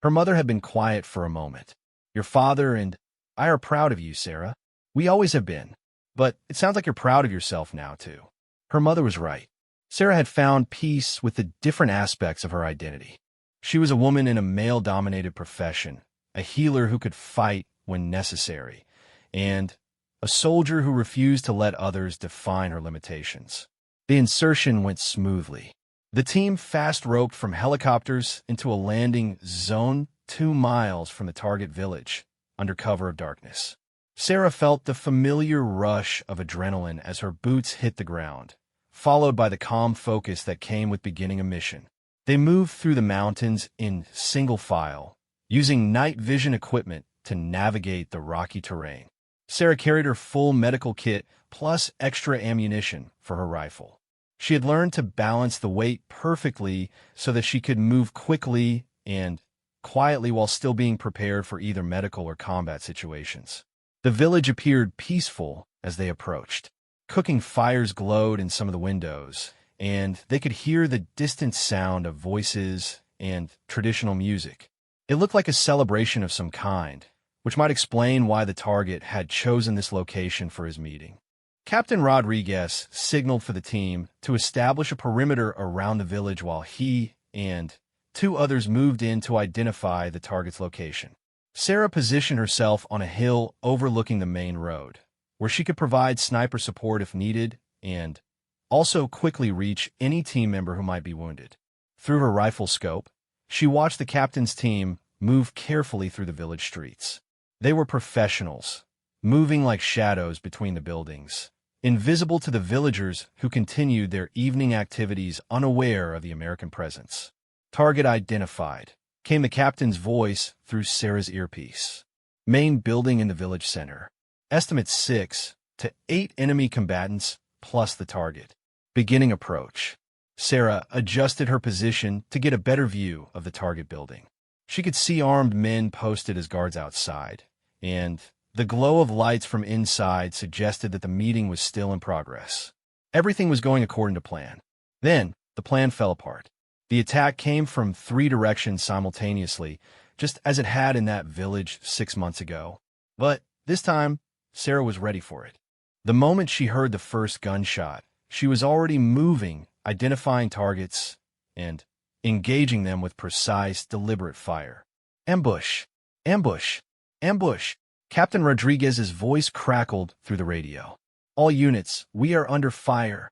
Her mother had been quiet for a moment. "Your father and I are proud of you, Sarah. We always have been. But it sounds like you're proud of yourself now, too." Her mother was right. Sarah had found peace with the different aspects of her identity. She was a woman in a male-dominated profession, a healer who could fight when necessary, and a soldier who refused to let others define her limitations. The insertion went smoothly. The team fast-roped from helicopters into a landing zone 2 miles from the target village, under cover of darkness. Sarah felt the familiar rush of adrenaline as her boots hit the ground, followed by the calm focus that came with beginning a mission. They moved through the mountains in single file, using night vision equipment to navigate the rocky terrain. Sarah carried her full medical kit plus extra ammunition for her rifle. She had learned to balance the weight perfectly so that she could move quickly and quietly while still being prepared for either medical or combat situations. The village appeared peaceful as they approached. Cooking fires glowed in some of the windows, and they could hear the distant sound of voices and traditional music. It looked like a celebration of some kind, which might explain why the target had chosen this location for his meeting. Captain Rodriguez signaled for the team to establish a perimeter around the village while he and two others moved in to identify the target's location. Sarah positioned herself on a hill overlooking the main road, where she could provide sniper support if needed and also quickly reach any team member who might be wounded. Through her rifle scope, she watched the captain's team move carefully through the village streets. They were professionals, moving like shadows between the buildings, invisible to the villagers who continued their evening activities unaware of the American presence. Target identified, came the captain's voice through Sarah's earpiece. Main building in the village center. Estimate 6 to 8 enemy combatants plus the target. Beginning approach. Sarah adjusted her position to get a better view of the target building. She could see armed men posted as guards outside, and the glow of lights from inside suggested that the meeting was still in progress. Everything was going according to plan. Then, the plan fell apart. The attack came from 3 directions simultaneously, just as it had in that village 6 months ago. But this time, Sarah was ready for it. The moment she heard the first gunshot, she was already moving, identifying targets, and engaging them with precise, deliberate fire. Ambush! Ambush! Ambush! Captain Rodriguez's voice crackled through the radio. All units, we are under fire.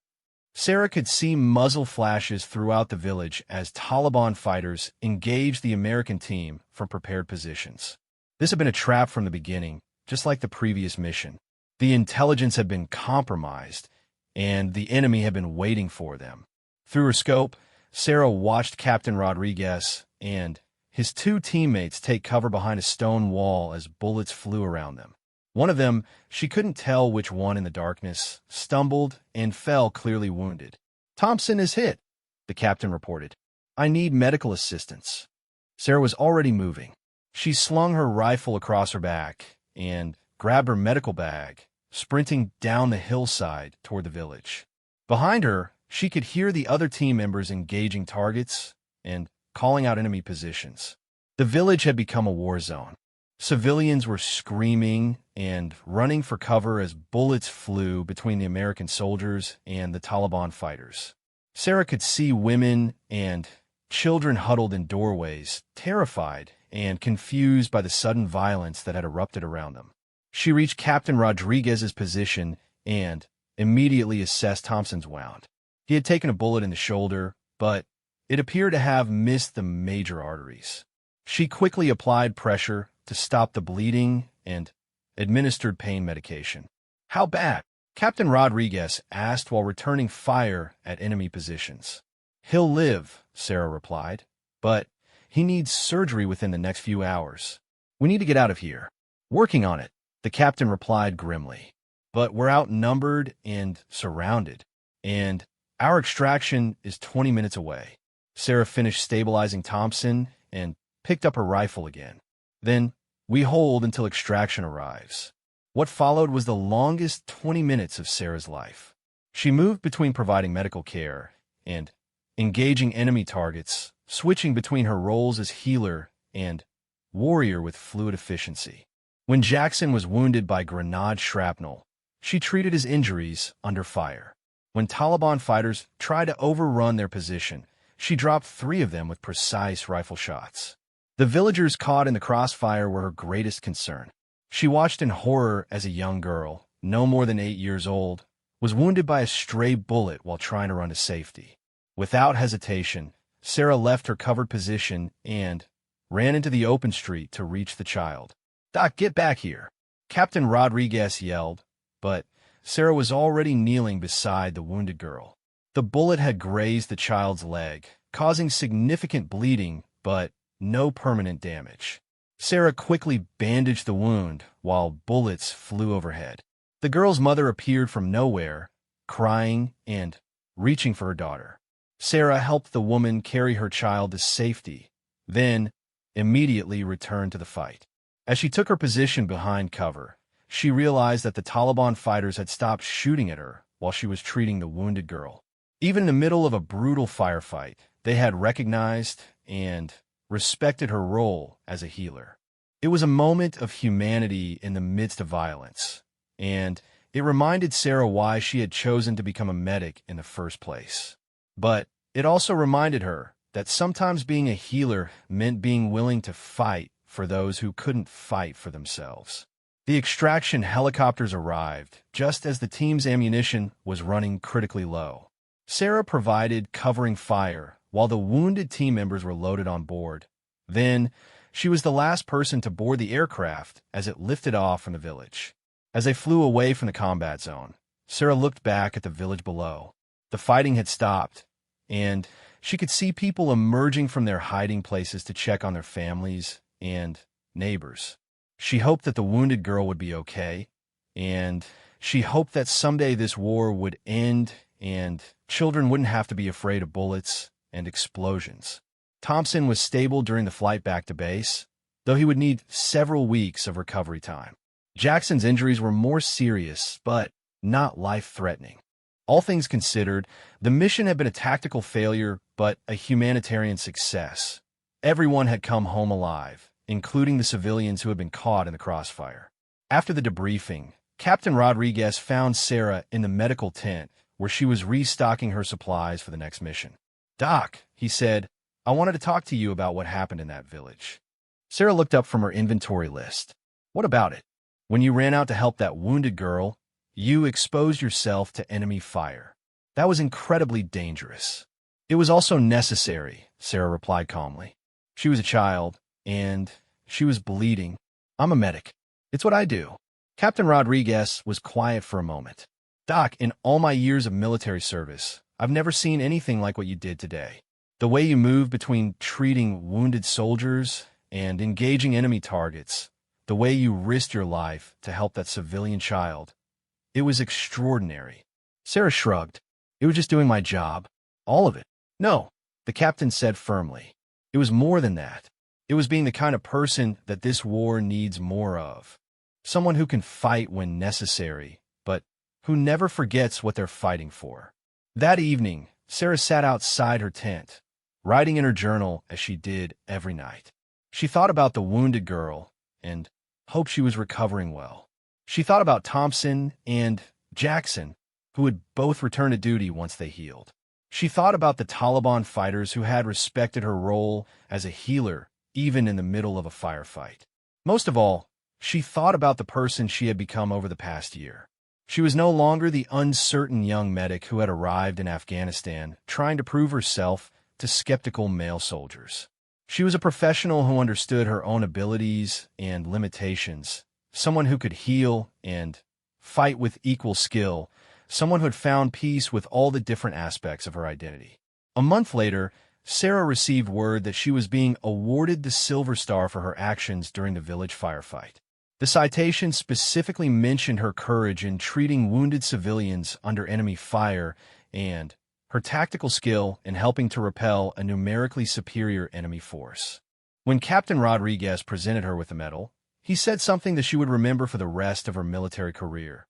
Sarah could see muzzle flashes throughout the village as Taliban fighters engaged the American team from prepared positions. This had been a trap from the beginning, just like the previous mission. The intelligence had been compromised, and the enemy had been waiting for them. Through her scope, Sarah watched Captain Rodriguez and his 2 teammates take cover behind a stone wall as bullets flew around them. One of them, she couldn't tell which one in the darkness, stumbled and fell clearly wounded. "Thompson is hit," the captain reported. "I need medical assistance." Sarah was already moving. She slung her rifle across her back and grabbed her medical bag, sprinting down the hillside toward the village. Behind her, she could hear the other team members engaging targets and calling out enemy positions. The village had become a war zone. Civilians were screaming and running for cover as bullets flew between the American soldiers and the Taliban fighters. Sarah could see women and children huddled in doorways, terrified and confused by the sudden violence that had erupted around them. She reached Captain Rodriguez's position and immediately assessed Thompson's wound. He had taken a bullet in the shoulder, but it appeared to have missed the major arteries. She quickly applied pressure to stop the bleeding and administered pain medication. "How bad?" Captain Rodriguez asked while returning fire at enemy positions. "He'll live," Sarah replied, "but he needs surgery within the next few hours. We need to get out of here." "Working on it," the captain replied grimly. "But we're outnumbered and surrounded, and our extraction is 20 minutes away." Sarah finished stabilizing Thompson and picked up her rifle again. "Then we hold until extraction arrives." What followed was the longest 20 minutes of Sarah's life. She moved between providing medical care and engaging enemy targets, switching between her roles as healer and warrior with fluid efficiency. When Jackson was wounded by grenade shrapnel, she treated his injuries under fire. When Taliban fighters tried to overrun their position, she dropped 3 of them with precise rifle shots. The villagers caught in the crossfire were her greatest concern. She watched in horror as a young girl, no more than 8 years old, was wounded by a stray bullet while trying to run to safety. Without hesitation, Sarah left her covered position and ran into the open street to reach the child. "Doc, get back here!" Captain Rodriguez yelled, but Sarah was already kneeling beside the wounded girl. The bullet had grazed the child's leg, causing significant bleeding, but no permanent damage. Sarah quickly bandaged the wound while bullets flew overhead. The girl's mother appeared from nowhere, crying and reaching for her daughter. Sarah helped the woman carry her child to safety, then immediately returned to the fight. As she took her position behind cover, she realized that the Taliban fighters had stopped shooting at her while she was treating the wounded girl. Even in the middle of a brutal firefight, they had recognized and respected her role as a healer. It was a moment of humanity in the midst of violence, and it reminded Sarah why she had chosen to become a medic in the first place. But it also reminded her that sometimes being a healer meant being willing to fight for those who couldn't fight for themselves. The extraction helicopters arrived just as the team's ammunition was running critically low. Sarah provided covering fire while the wounded team members were loaded on board. Then, she was the last person to board the aircraft as it lifted off from the village. As they flew away from the combat zone, Sarah looked back at the village below. The fighting had stopped, and she could see people emerging from their hiding places to check on their families and neighbors. She hoped that the wounded girl would be okay, and she hoped that someday this war would end and children wouldn't have to be afraid of bullets and explosions. Thompson was stable during the flight back to base, though he would need several weeks of recovery time. Jackson's injuries were more serious, but not life-threatening. All things considered, the mission had been a tactical failure, but a humanitarian success. Everyone had come home alive, including the civilians who had been caught in the crossfire. After the debriefing, Captain Rodriguez found Sarah in the medical tent where she was restocking her supplies for the next mission. "Doc," he said, "I wanted to talk to you about what happened in that village." Sarah looked up from her inventory list. "What about it? When you ran out to help that wounded girl, you exposed yourself to enemy fire. That was incredibly dangerous." "It was also necessary," Sarah replied calmly. She was a child, and she was bleeding. "I'm a medic. It's what I do." Captain Rodriguez was quiet for a moment. "Doc, in all my years of military service, I've never seen anything like what you did today. The way you moved between treating wounded soldiers and engaging enemy targets, the way you risked your life to help that civilian child, it was extraordinary." Sarah shrugged. "It was just doing my job. All of it." "No," the captain said firmly. "It was more than that. It was being the kind of person that this war needs more of. Someone who can fight when necessary, but who never forgets what they're fighting for." That evening, Sarah sat outside her tent, writing in her journal as she did every night. She thought about the wounded girl and hoped she was recovering well. She thought about Thompson and Jackson, who would both return to duty once they healed. She thought about the Taliban fighters who had respected her role as a healer even in the middle of a firefight. Most of all, she thought about the person she had become over the past year. She was no longer the uncertain young medic who had arrived in Afghanistan trying to prove herself to skeptical male soldiers. She was a professional who understood her own abilities and limitations, someone who could heal and fight with equal skill, someone who had found peace with all the different aspects of her identity. A month later, Sarah received word that she was being awarded the Silver Star for her actions during the village firefight. The citation specifically mentioned her courage in treating wounded civilians under enemy fire and her tactical skill in helping to repel a numerically superior enemy force. When Captain Rodriguez presented her with the medal, he said something that she would remember for the rest of her military career.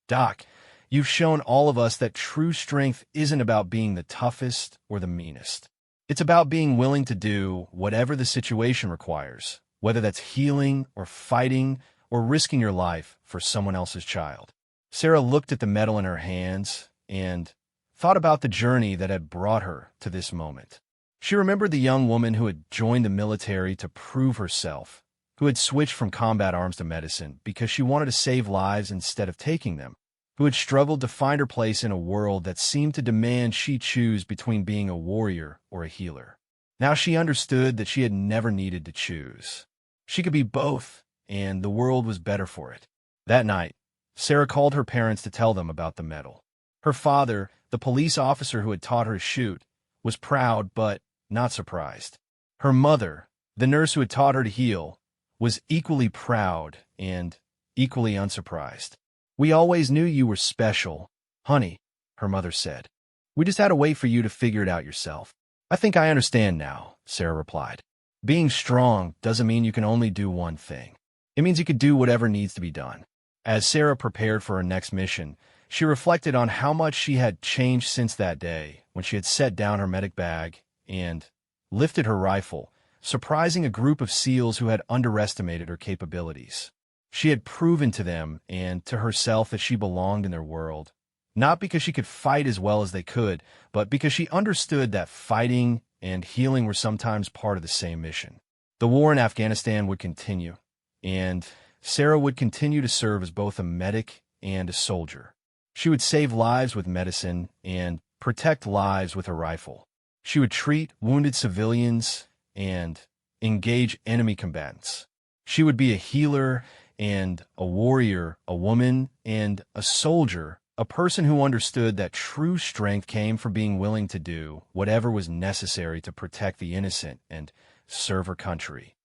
"Doc, you've shown all of us that true strength isn't about being the toughest or the meanest. It's about being willing to do whatever the situation requires, whether that's healing or fighting or risking your life for someone else's child." Sarah looked at the medal in her hands and thought about the journey that had brought her to this moment. She remembered the young woman who had joined the military to prove herself, who had switched from combat arms to medicine because she wanted to save lives instead of taking them, who had struggled to find her place in a world that seemed to demand she choose between being a warrior or a healer. Now she understood that she had never needed to choose. She could be both, and the world was better for it. That night, Sarah called her parents to tell them about the medal. Her father, the police officer who had taught her to shoot, was proud but not surprised. Her mother, the nurse who had taught her to heal, was equally proud and equally unsurprised. "We always knew you were special, honey," her mother said. We just had to wait for you to figure it out yourself. I think I understand now, Sarah replied. Being strong doesn't mean you can only do one thing. It means you could do whatever needs to be done. As Sarah prepared for her next mission, she reflected on how much she had changed since that day when she had set down her medic bag and lifted her rifle, surprising a group of SEALs who had underestimated her capabilities. She had proven to them and to herself that she belonged in their world, not because she could fight as well as they could, but because she understood that fighting and healing were sometimes part of the same mission. The war in Afghanistan would continue, and Sarah would continue to serve as both a medic and a soldier. She would save lives with medicine and protect lives with a rifle. She would treat wounded civilians and engage enemy combatants. She would be a healer and a warrior, a woman and a soldier, a person who understood that true strength came from being willing to do whatever was necessary to protect the innocent and serve her country.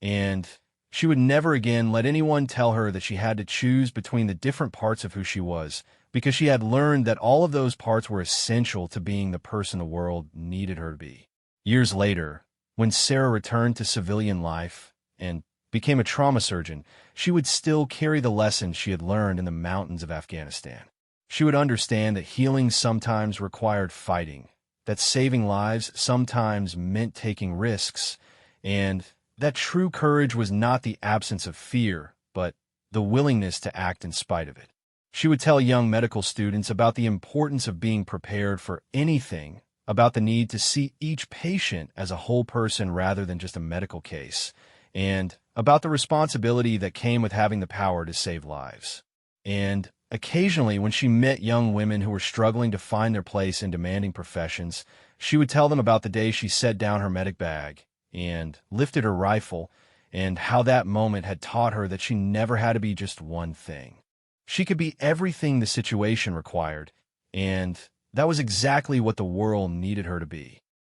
And she would never again let anyone tell her that she had to choose between the different parts of who she was, because she had learned that all of those parts were essential to being the person the world needed her to be. Years later, when Sarah returned to civilian life and became a trauma surgeon, she would still carry the lessons she had learned in the mountains of Afghanistan. She would understand that healing sometimes required fighting, that saving lives sometimes meant taking risks, and that true courage was not the absence of fear, but the willingness to act in spite of it. She would tell young medical students about the importance of being prepared for anything, about the need to see each patient as a whole person rather than just a medical case, and about the responsibility that came with having the power to save lives. And occasionally, when she met young women who were struggling to find their place in demanding professions, she would tell them about the day she set down her medic bag and lifted her rifle, and how that moment had taught her that she never had to be just one thing. She could be everything the situation required, and that was exactly what the world needed her to be.